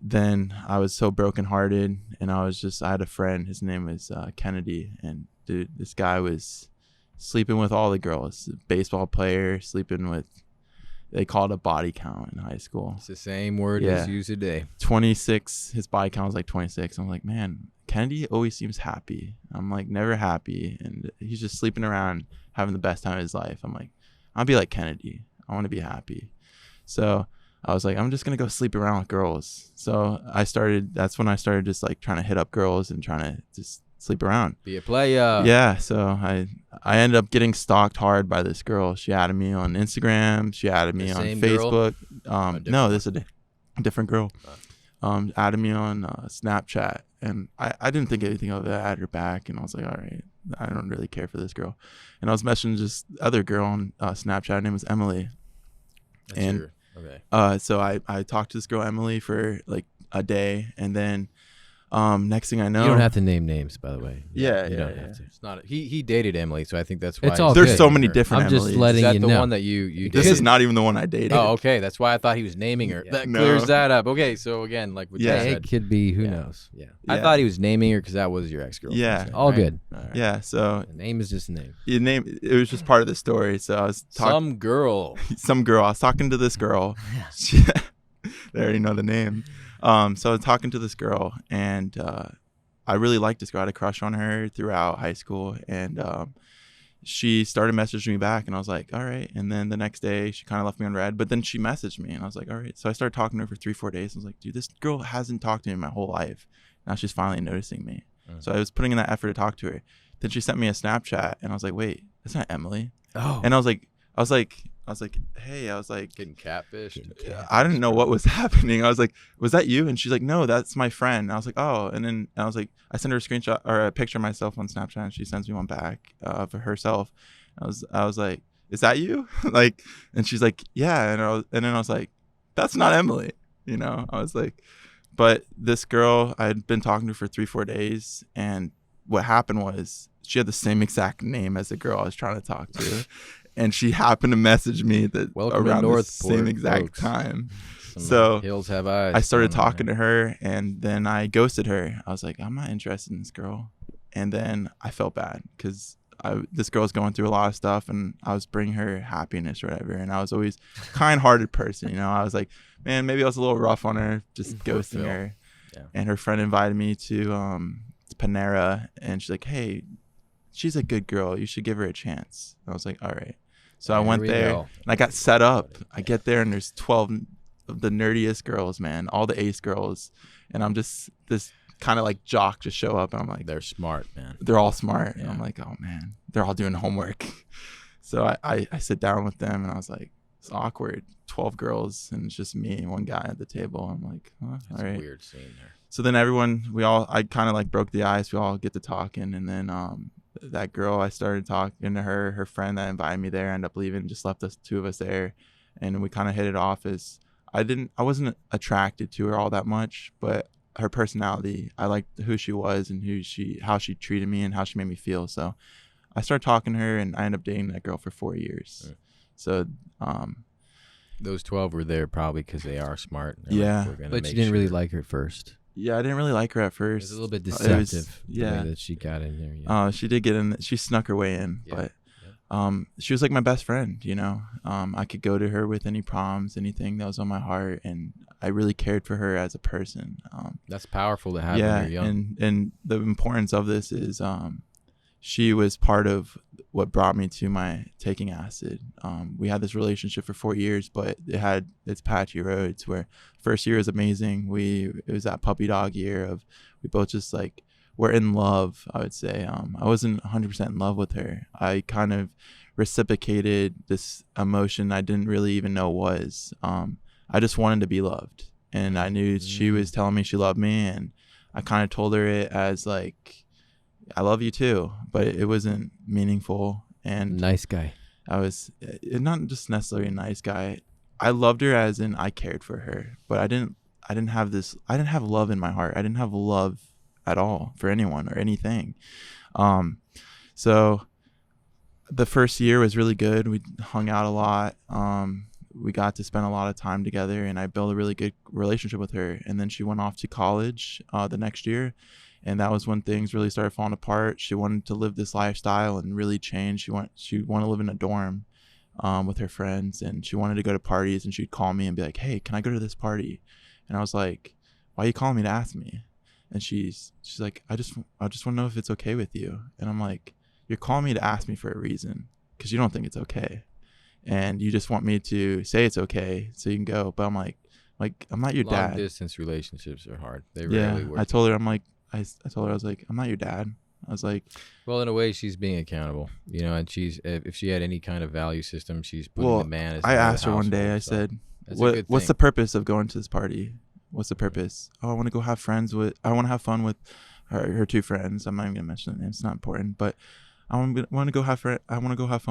Speaker 2: then I was so brokenhearted, and I had a friend, his name was Kennedy, and dude, this guy was sleeping with all the girls, baseball player, sleeping with, they call it a body count in high school.
Speaker 4: It's the same word as used today.
Speaker 2: 26. His body count was like 26. I'm like, man, Kennedy always seems happy. I'm like, never happy. And he's just sleeping around, having the best time of his life. I'm like, I'll be like Kennedy. I want to be happy. So I was like, I'm just going to go sleep around with girls. So that's when I started just like trying to hit up girls and trying to just sleep around.
Speaker 4: Be a player.
Speaker 2: Yeah. So I ended up getting stalked hard by this girl. She added me on Instagram. She added me on Facebook. No, this is a different girl. Added me on Snapchat, and I didn't think anything of it. I added her back, and I was like, all right, I don't really care for this girl. And I was messaging this other girl on Snapchat. Her name was Emily. So I talked to this girl Emily for like a day, and then next thing I know,
Speaker 4: You don't have to name names, by the way.
Speaker 2: Yeah,
Speaker 4: You
Speaker 2: yeah,
Speaker 4: don't
Speaker 2: yeah.
Speaker 4: have to.
Speaker 1: It's not. He dated Emily, so I think that's why.
Speaker 4: It's all
Speaker 2: There's
Speaker 4: good.
Speaker 2: so many different
Speaker 4: I'm just
Speaker 2: Emilys.
Speaker 4: letting
Speaker 1: Is that
Speaker 4: you
Speaker 1: the
Speaker 4: know.
Speaker 1: one that you
Speaker 2: This
Speaker 1: dated?
Speaker 2: is not even the one I dated.
Speaker 1: Oh, okay. That's why I thought he was naming her. That
Speaker 2: No.
Speaker 1: clears that up. Okay, so again, like what you
Speaker 2: Yeah.
Speaker 4: Hey,
Speaker 1: said,
Speaker 4: it could be. Who
Speaker 1: Yeah.
Speaker 4: knows? Yeah.
Speaker 1: I
Speaker 2: Yeah.
Speaker 1: thought he was naming her because that was your ex-girlfriend.
Speaker 2: Yeah.
Speaker 1: so,
Speaker 4: All
Speaker 1: right?
Speaker 4: good.
Speaker 1: All right.
Speaker 2: Yeah, so
Speaker 4: The name is just a name.
Speaker 2: it was just part of the story. So I was talking
Speaker 1: Some girl.
Speaker 2: some girl. I was talking to this girl. She, they already know the name. So I was talking to this girl, and I really liked this girl. I had a crush on her throughout high school, and she started messaging me back, and I was like, all right. And then the next day, she kind of left me on red, but then she messaged me, and I was like, all right. So I started talking to her for 3-4 days. I was like, dude, this girl hasn't talked to me my whole life. Now she's finally noticing me. So I was putting in that effort to talk to her. Then she sent me a Snapchat, and I was like, wait, that's not Emily.
Speaker 4: Oh.
Speaker 2: And I was like, hey,
Speaker 1: Getting catfished.
Speaker 2: I didn't know what was happening. I was like, was that you? And she's like, no, that's my friend. And I was like, oh. And then I was like, I sent her a screenshot or a picture of myself on Snapchat, and she sends me one back of herself. I was like, is that you? Like, and she's like, yeah. And then I was like, that's not Emily. You know, I was like, but this girl, I had been talking to her for 3-4 days, and what happened was she had the same exact name as the girl I was trying to talk to. And she happened to message me that
Speaker 1: Welcome to
Speaker 2: around the
Speaker 1: Northport,
Speaker 2: same exact
Speaker 1: folks.
Speaker 2: time.
Speaker 1: Some
Speaker 2: So
Speaker 1: hills have eyes.
Speaker 2: I started talking to her, and then I ghosted her. I was like, I'm not interested in this girl. And then I felt bad because this girl's going through a lot of stuff, and I was bringing her happiness or whatever. And I was always kind-hearted person, you know. I was like, man, maybe I was a little rough on her, just ghosting her.
Speaker 1: Yeah.
Speaker 2: And her friend invited me to Panera, and she's like, hey, she's a good girl. You should give her a chance. I was like, all right. So I went there, and I got set up. I get there, and there's 12 of the nerdiest girls, man, all the ace girls. And I'm just this kind of like jock just show up, and I'm like,
Speaker 1: They're smart, man.
Speaker 2: they're all smart. And
Speaker 1: Yeah.
Speaker 2: I'm like, oh, man, they're all doing homework. So I sit down with them, and I was like, it's awkward. 12 girls, and it's just me and one guy at the table. I'm like, oh,
Speaker 1: It's
Speaker 2: all
Speaker 1: a
Speaker 2: right.
Speaker 1: weird scene there.
Speaker 2: So then I kind of like broke the ice. We all get to talking, and then that girl, I started talking to her friend that invited me there ended up leaving, just left us two of us there, and we kind of hit it off. As I wasn't attracted to her all that much, but her personality, I liked who she was and how she treated me and how she made me feel. So I started talking to her, and I ended up dating that girl for 4 years.
Speaker 1: Yeah.
Speaker 2: So
Speaker 1: Those 12 were there probably because they are smart.
Speaker 2: Yeah.
Speaker 4: But you didn't really like her at first.
Speaker 2: yeah, I didn't really like her at
Speaker 4: It
Speaker 2: first.
Speaker 4: was a little bit
Speaker 2: It was-
Speaker 4: deceptive.
Speaker 2: yeah.
Speaker 4: The way that she got in there. Yeah.
Speaker 2: She did get in. She snuck her way in,
Speaker 1: Yeah.
Speaker 2: but she was like my best friend. You know, I could go to her with any problems, anything that was on my heart, and I really cared for her as a person.
Speaker 1: That's powerful to have when
Speaker 2: Yeah,
Speaker 1: you're young.
Speaker 2: and the importance of this is she was part of what brought me to my taking acid. We had this relationship for 4 years, but it had its patchy roads where first year was amazing. It was that puppy dog year of we both just like were in love, I would say. I wasn't 100% in love with her. I kind of reciprocated this emotion I didn't really even know was. I just wanted to be loved, and I knew she was telling me she loved me, and I kind of told her it as like, I love you too, but it wasn't meaningful. And
Speaker 4: Nice guy.
Speaker 2: I was not just necessarily a nice guy. I loved her as in I cared for her, but I didn't have love in my heart. I didn't have love at all for anyone or anything. So the first year was really good. We hung out a lot. We got to spend a lot of time together, and I built a really good relationship with her. And then she went off to college the next year, and that was when things really started falling apart. She wanted to live this lifestyle and really change. She wanted to live in a dorm with her friends, and she wanted to go to parties, and she'd call me and be like, hey, can I go to this party? And I was like, why are you calling me to ask me? And she's like, I just want to know if it's okay with you. And I'm like, you're calling me to ask me for a reason because you don't think it's okay, and you just want me to say it's okay so you can go. But I'm like I'm not your
Speaker 1: Long
Speaker 2: dad.
Speaker 1: distance relationships are hard. They
Speaker 2: Yeah,
Speaker 1: rarely work.
Speaker 2: I told her I was like, I'm not your dad. I was like,
Speaker 1: Well, in a way, she's being accountable, you know, and she's if she had any kind of value system, she's putting
Speaker 2: well,
Speaker 1: the man as
Speaker 2: I
Speaker 1: the head of
Speaker 2: asked her one day.
Speaker 1: household,
Speaker 2: I
Speaker 1: so-
Speaker 2: said,
Speaker 4: That's a good
Speaker 2: what's
Speaker 4: thing.
Speaker 2: the purpose of going to this party? What's the purpose? Oh, I want to go have I want to have fun with her two friends. I'm not even gonna mention the names. It's not important, but I want to go have fun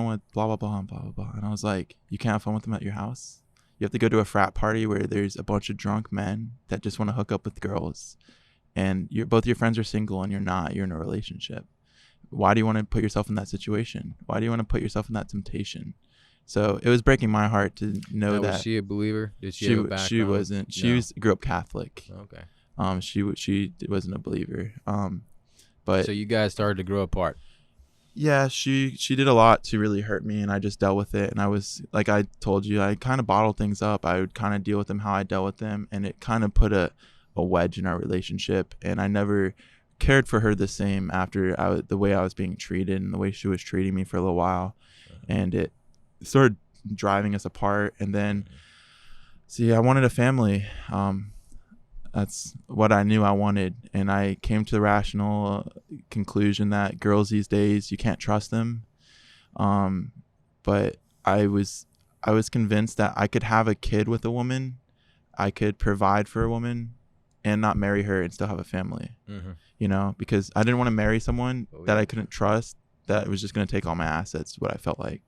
Speaker 2: with blah blah blah and blah blah blah. And I was like, you can't have fun with them at your house. You have to go to a frat party where there's a bunch of drunk men that just want to hook up with girls, and both your friends are single and you're not. You're in a relationship. Why do you want to put yourself in that situation? Why do you want to put yourself in that temptation? So it was breaking my heart to know
Speaker 1: Now,
Speaker 2: that
Speaker 1: was she a believer? Did she have a background?
Speaker 2: she wasn't. She
Speaker 1: No.
Speaker 2: grew up Catholic.
Speaker 1: Okay.
Speaker 2: She wasn't a believer. But
Speaker 1: So you guys started to grow apart.
Speaker 2: yeah, she did a lot to really hurt me, and I just dealt with it. And I was, like I told you, I kind of bottled things up. I would kind of deal with them how I dealt with them, and it kind of put a wedge in our relationship. And I never cared for her the same after the way I was being treated and the way she was treating me for a little while. And it started driving us apart. And then, see, I wanted a family. That's what I knew I wanted. And I came to the rational conclusion that girls these days, you can't trust them. But I was convinced that I could have a kid with a woman. I could provide for a woman and not marry her and still have a family, because I didn't want to marry someone that I couldn't trust, that was just going to take all my assets, what I felt like,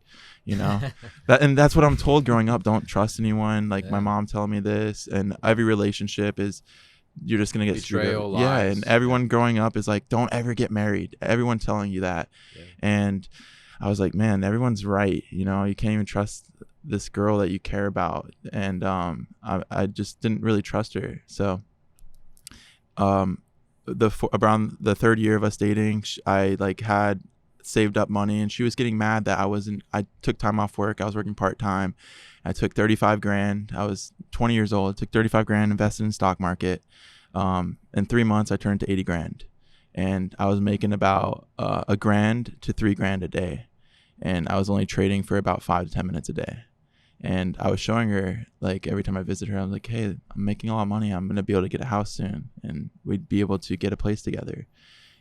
Speaker 2: and that's what I'm told growing up. Don't trust anyone. Like my mom telling me this, and every relationship is, you're just going to get
Speaker 1: Betrayal,
Speaker 2: screwed up. Yeah.
Speaker 1: lies.
Speaker 2: And everyone growing up is like, don't ever get married. Everyone telling you that.
Speaker 1: Yeah.
Speaker 2: And I was like, man, everyone's right. You can't even trust this girl that you care about. And I just didn't really trust her. So around the third year of us dating, I had saved up money, and she was getting mad that I took time off work. I was working part-time. I took $35,000. I was 20 years old. I took $35,000, invested in stock market. In 3 months I turned to $80,000, and I was making about $1,000 to $3,000 a day. And I was only trading for about 5 to 10 minutes a day. And I was showing her, every time I visit her, I was like, hey, I'm making a lot of money. I'm going to be able to get a house soon, and we'd be able to get a place together.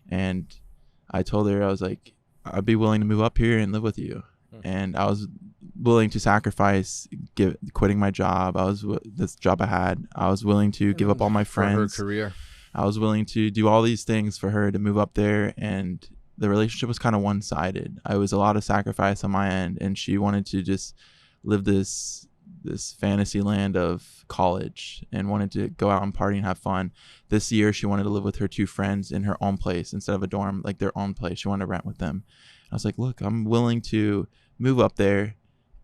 Speaker 2: And I told her, I was like, I'd be willing to move up here and live with you. And I was willing to sacrifice quitting my job. This job I had. I was willing to give up all my friends.
Speaker 1: For her career.
Speaker 2: I was willing to do all these things for her to move up there, and the relationship was kind of one-sided. I was a lot of sacrifice on my end, and she wanted to just live this fantasy land of college and wanted to go out and party and have fun. This year she wanted to live with her two friends in her own place instead of a dorm, their own place. She wanted to rent with them. I was like, look, I'm willing to move up there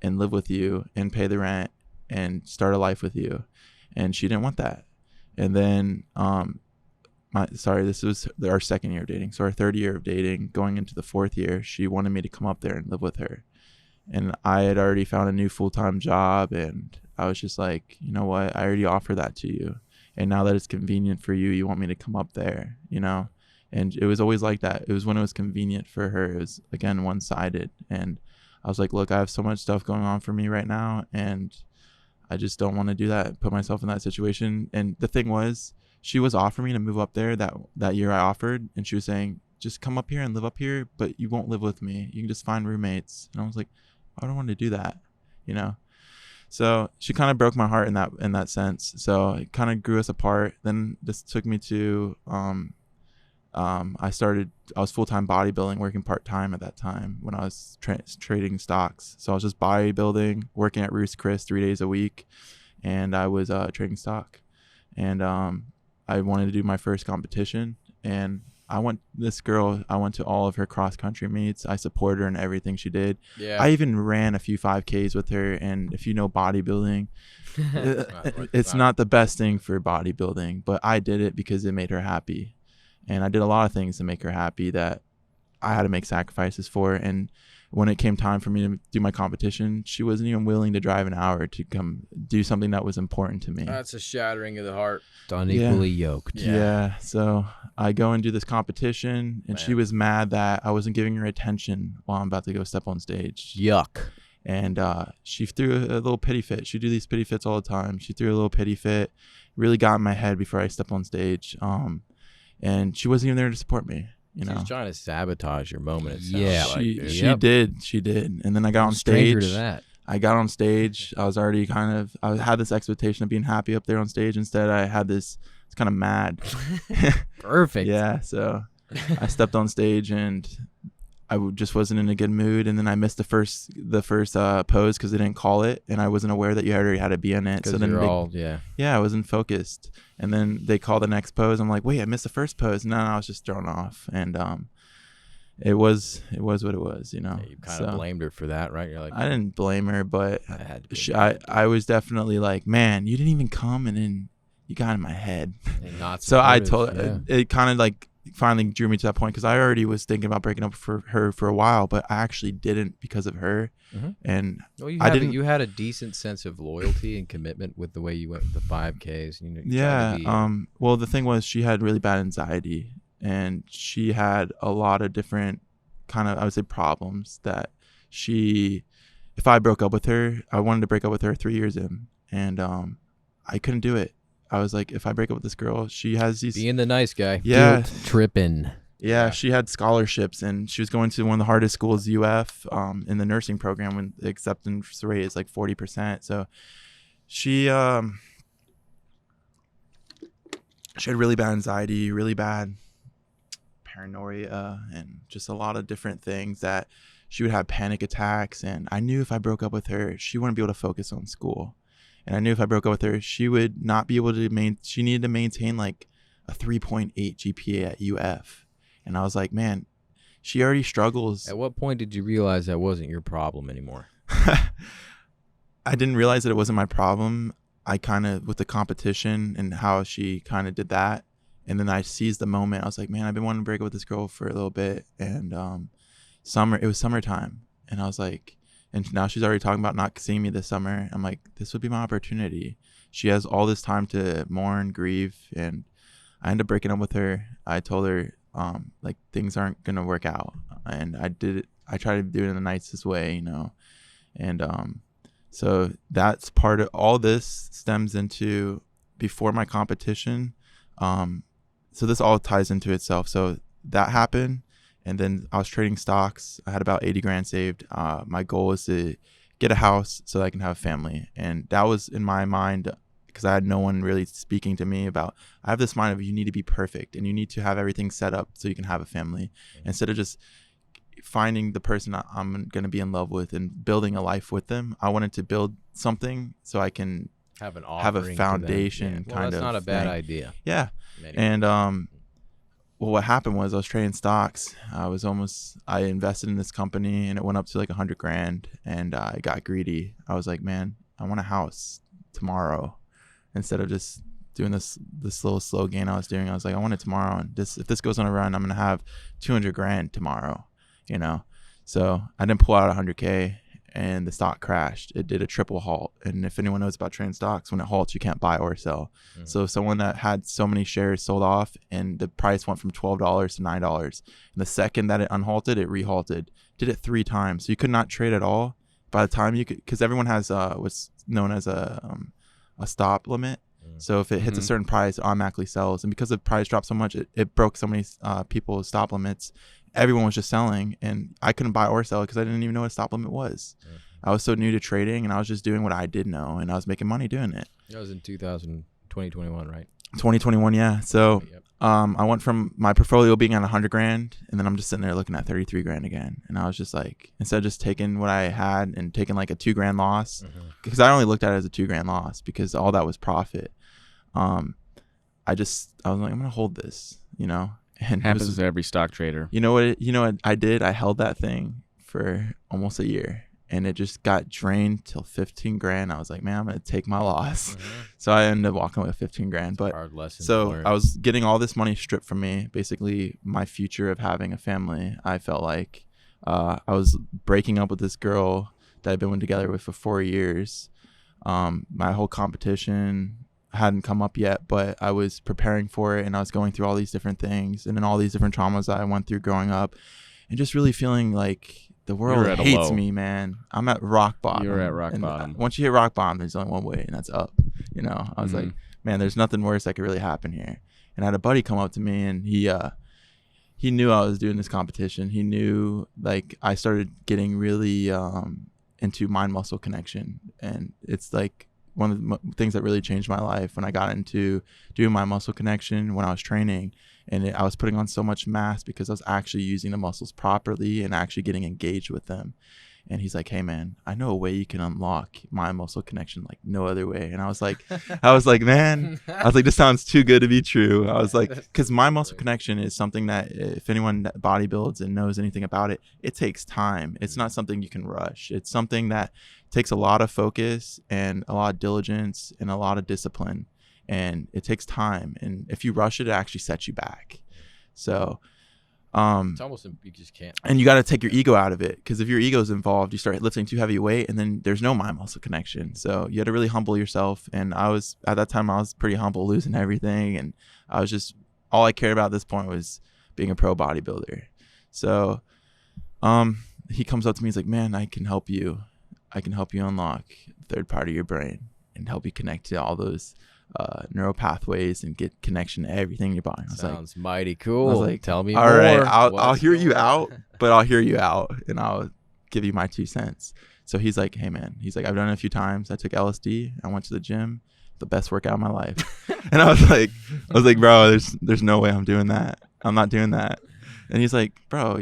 Speaker 2: and live with you and pay the rent and start a life with you. And she didn't want that. And then this was our second year of dating. So our third year of dating, going into the fourth year, she wanted me to come up there and live with her. And I had already found a new full-time job, and I was just like, you know what? I already offered that to you. And now that it's convenient for you, you want me to come up there, And it was always like that. It was when it was convenient for her. It was, again, one-sided. And I was like, look, I have so much stuff going on for me right now, and I just don't want to do that, put myself in that situation. And the thing was, she was offering me to move up there that year I offered, and she was saying, just come up here and live up here, but you won't live with me. You can just find roommates. And I was like, I don't want to do that, So she kind of broke my heart in that sense. So it kind of grew us apart. Then this took me to I was full-time bodybuilding, working part-time at that time when I was trading stocks. So I was just bodybuilding, working at Ruth's Chris 3 days a week, and I was trading stock. And I wanted to do my first competition, and I went to all of her cross-country meets. I supported her in everything she did.
Speaker 1: Yeah.
Speaker 2: I even ran a few 5Ks with her. And if you know bodybuilding, it's not the best thing for bodybuilding, but I did it because it made her happy. And I did a lot of things to make her happy that I had to make sacrifices for. And when it came time for me to do my competition, she wasn't even willing to drive an hour to come do something that was important to me.
Speaker 1: That's a shattering of the heart.
Speaker 4: Unequally yoked.
Speaker 2: Yeah. So I go and do this competition, and she was mad that I wasn't giving her attention while I'm about to go step on stage.
Speaker 4: Yuck.
Speaker 2: And she threw a little pity fit. She do these pity fits all the time. She threw a little pity fit, really got in my head before I stepped on stage. And she wasn't even there to support me.
Speaker 1: She's trying to sabotage your moment.
Speaker 4: Yeah.
Speaker 2: She did. And then I got on
Speaker 4: Stranger
Speaker 2: stage.
Speaker 4: to that.
Speaker 2: I got on stage. I was already I had this expectation of being happy up there on stage. Instead, I had this, it's kind of mad.
Speaker 4: Perfect.
Speaker 2: Yeah. So I stepped on stage and just wasn't in a good mood. And then I missed the first pose because they didn't call it. And I wasn't aware that you already had to be in it. So then I wasn't focused. And then they call the next pose. I'm like, wait, I missed the first pose. And then I was just thrown off. And, it was what it was, you know.
Speaker 4: Yeah, you kind of blamed her for that, right? You're like,
Speaker 2: I didn't blame her, but I was definitely like, man, you didn't even come, and then you got in my head.
Speaker 4: So
Speaker 2: I told it kind of like finally drew me to that point, because I already was thinking about breaking up for her for a while, but I actually didn't because of her.
Speaker 4: Mm-hmm.
Speaker 2: And
Speaker 1: you had a decent sense of loyalty and commitment with the way you went with the 5Ks. You know,
Speaker 2: well, the thing was, she had really bad anxiety. And she had a lot of different kind of, I would say, problems that if I broke up with her, I wanted to break up with her 3 years in. And I couldn't do it. I was like, if I break up with this girl, she has these.
Speaker 1: Being the nice guy.
Speaker 2: Yeah.
Speaker 4: Guilt tripping.
Speaker 2: Yeah, she had scholarships, and she was going to one of the hardest schools, UF, in the nursing program, when the acceptance rate is like 40%. So she had really bad anxiety, really bad paranoia, and just a lot of different things that she would have panic attacks. And I knew if I broke up with her, she wouldn't be able to focus on school. And I knew if I broke up with her, she would not be able to she needed to maintain like a 3.8 GPA at UF. And I was like, man, she already struggles.
Speaker 1: At what point did you realize that wasn't your problem anymore?
Speaker 2: I didn't realize that it wasn't my problem. I kind of, with the competition and how she kind of did that, and then I seized the moment. I was like, man, I've been wanting to break up with this girl for a little bit. And it was summertime. And I was like, and now she's already talking about not seeing me this summer. I'm like, this would be my opportunity. She has all this time to mourn, grieve. And I ended up breaking up with her. I told her, like, things aren't going to work out. And I tried to do it in the nicest way, you know. And so that's part of all this stems into before my competition. So this all ties into itself. So that happened, and then I was trading stocks. I had about 80 grand saved. My goal was to get a house so that I can have a family. And that was in my mind, because I had no one really speaking to me about, I have this mind of, you need to be perfect and you need to have everything set up so you can have a family, instead of just finding the person I'm going to be in love with and building a life with them. I wanted to build something so I can have a foundation.
Speaker 1: Well, that's not a bad idea.
Speaker 2: Yeah. And well, what happened was I was trading stocks. I invested in this company, and it went up to like 100 grand, and I got greedy. I was like, man, I want a house tomorrow. Instead of just doing this little slow gain I was doing, I was like, I want it tomorrow. And if this goes on a run, I'm going to have 200 grand tomorrow, you know? So I didn't pull out 100K. And the stock crashed. It did a triple halt. And if anyone knows about trading stocks, when it halts, you can't buy or sell. Mm-hmm. So someone that had so many shares sold off, and the price went from $12 to $9. And the second that it unhalted, it rehalted. Did it 3 times. So you could not trade at all. By the time you could, because everyone has what's known as a stop limit. Mm-hmm. So if it hits a certain price, it automatically sells. And because the price dropped so much, it broke so many people's stop limits. Everyone was just selling, and I couldn't buy or sell because I didn't even know what a stop limit was. Yeah. I was so new to trading, and I was just doing what I did know, and I was making money doing it.
Speaker 1: That was in 2021, right?
Speaker 2: 2021, yeah. So I went from my portfolio being at 100 grand, and then I'm just sitting there looking at 33 grand again. And I was just like, instead of just taking what I had and taking like a 2 grand loss, because I only looked at it as a 2 grand loss because all that was profit. I was like, I'm going to hold this, you know? And
Speaker 3: happens to every stock trader.
Speaker 2: You know what I did? I held that thing for almost a year, and it just got drained till 15 grand. I was like, man, I'm going to take my loss. So I ended up walking away with 15 grand. But
Speaker 1: hard lesson.
Speaker 2: So I was getting all this money stripped from me, basically my future of having a family. I felt like I was breaking up with this girl that I've been together with for 4 years. My whole competition hadn't come up yet, but I was preparing for it, and I was going through all these different things and then all these different traumas that I went through growing up, and just really feeling like the world hates me, man. I'm at rock bottom.
Speaker 3: You're at rock bottom.
Speaker 2: Once you hit rock bottom, there's only one way, and that's up. You know, I was like, man, there's nothing worse that could really happen here. And I had a buddy come up to me, and he knew I was doing this competition. He knew, like, I started getting really into mind muscle connection. And it's like one of the things that really changed my life when I got into doing mind muscle connection when I was training. And I was putting on so much mass because I was actually using the muscles properly and actually getting engaged with them. And he's like, hey man, I know a way you can unlock mind muscle connection like no other way. And I was like, man, this sounds too good to be true. I was like, because mind muscle connection is something that if anyone that bodybuilds and knows anything about it, it takes time. It's not something you can rush. It's something that takes a lot of focus and a lot of diligence and a lot of discipline. And it takes time. And if you rush it, it actually sets you back. So
Speaker 4: it's almost, you just can't.
Speaker 2: And you got to take your ego out of it, because if your ego is involved, you start lifting too heavy weight, and then there's no mind muscle connection. So you had to really humble yourself. And at that time I was pretty humble, losing everything, and I was just, all I cared about at this point was being a pro bodybuilder. So he comes up to me, he's like, man, I can help you unlock the third part of your brain and help you connect to all those neural pathways and get connection to everything in your body.
Speaker 4: Sounds mighty cool.
Speaker 2: I was like,
Speaker 4: tell me
Speaker 2: all
Speaker 4: more.
Speaker 2: right, I'll hear you out, but I'll hear you out and I'll give you my 2 cents. So he's like, hey man, he's like, I've done it a few times. I took LSD. I went to the gym, the best workout of my life. And I was like, bro, there's no way I'm doing that. I'm not doing that. And he's like, bro,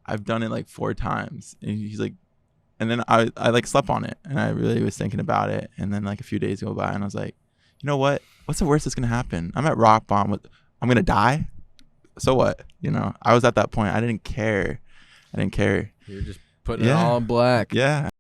Speaker 2: I've done it like 4 times. And he's like, and then I like slept on it, and I really was thinking about it. And then like a few days go by, and I was like, you know what? What's the worst that's going to happen? I'm at rock bottom. I'm going to die. So what? I was at that point. I didn't care.
Speaker 4: You're just putting it all in black.
Speaker 2: Yeah.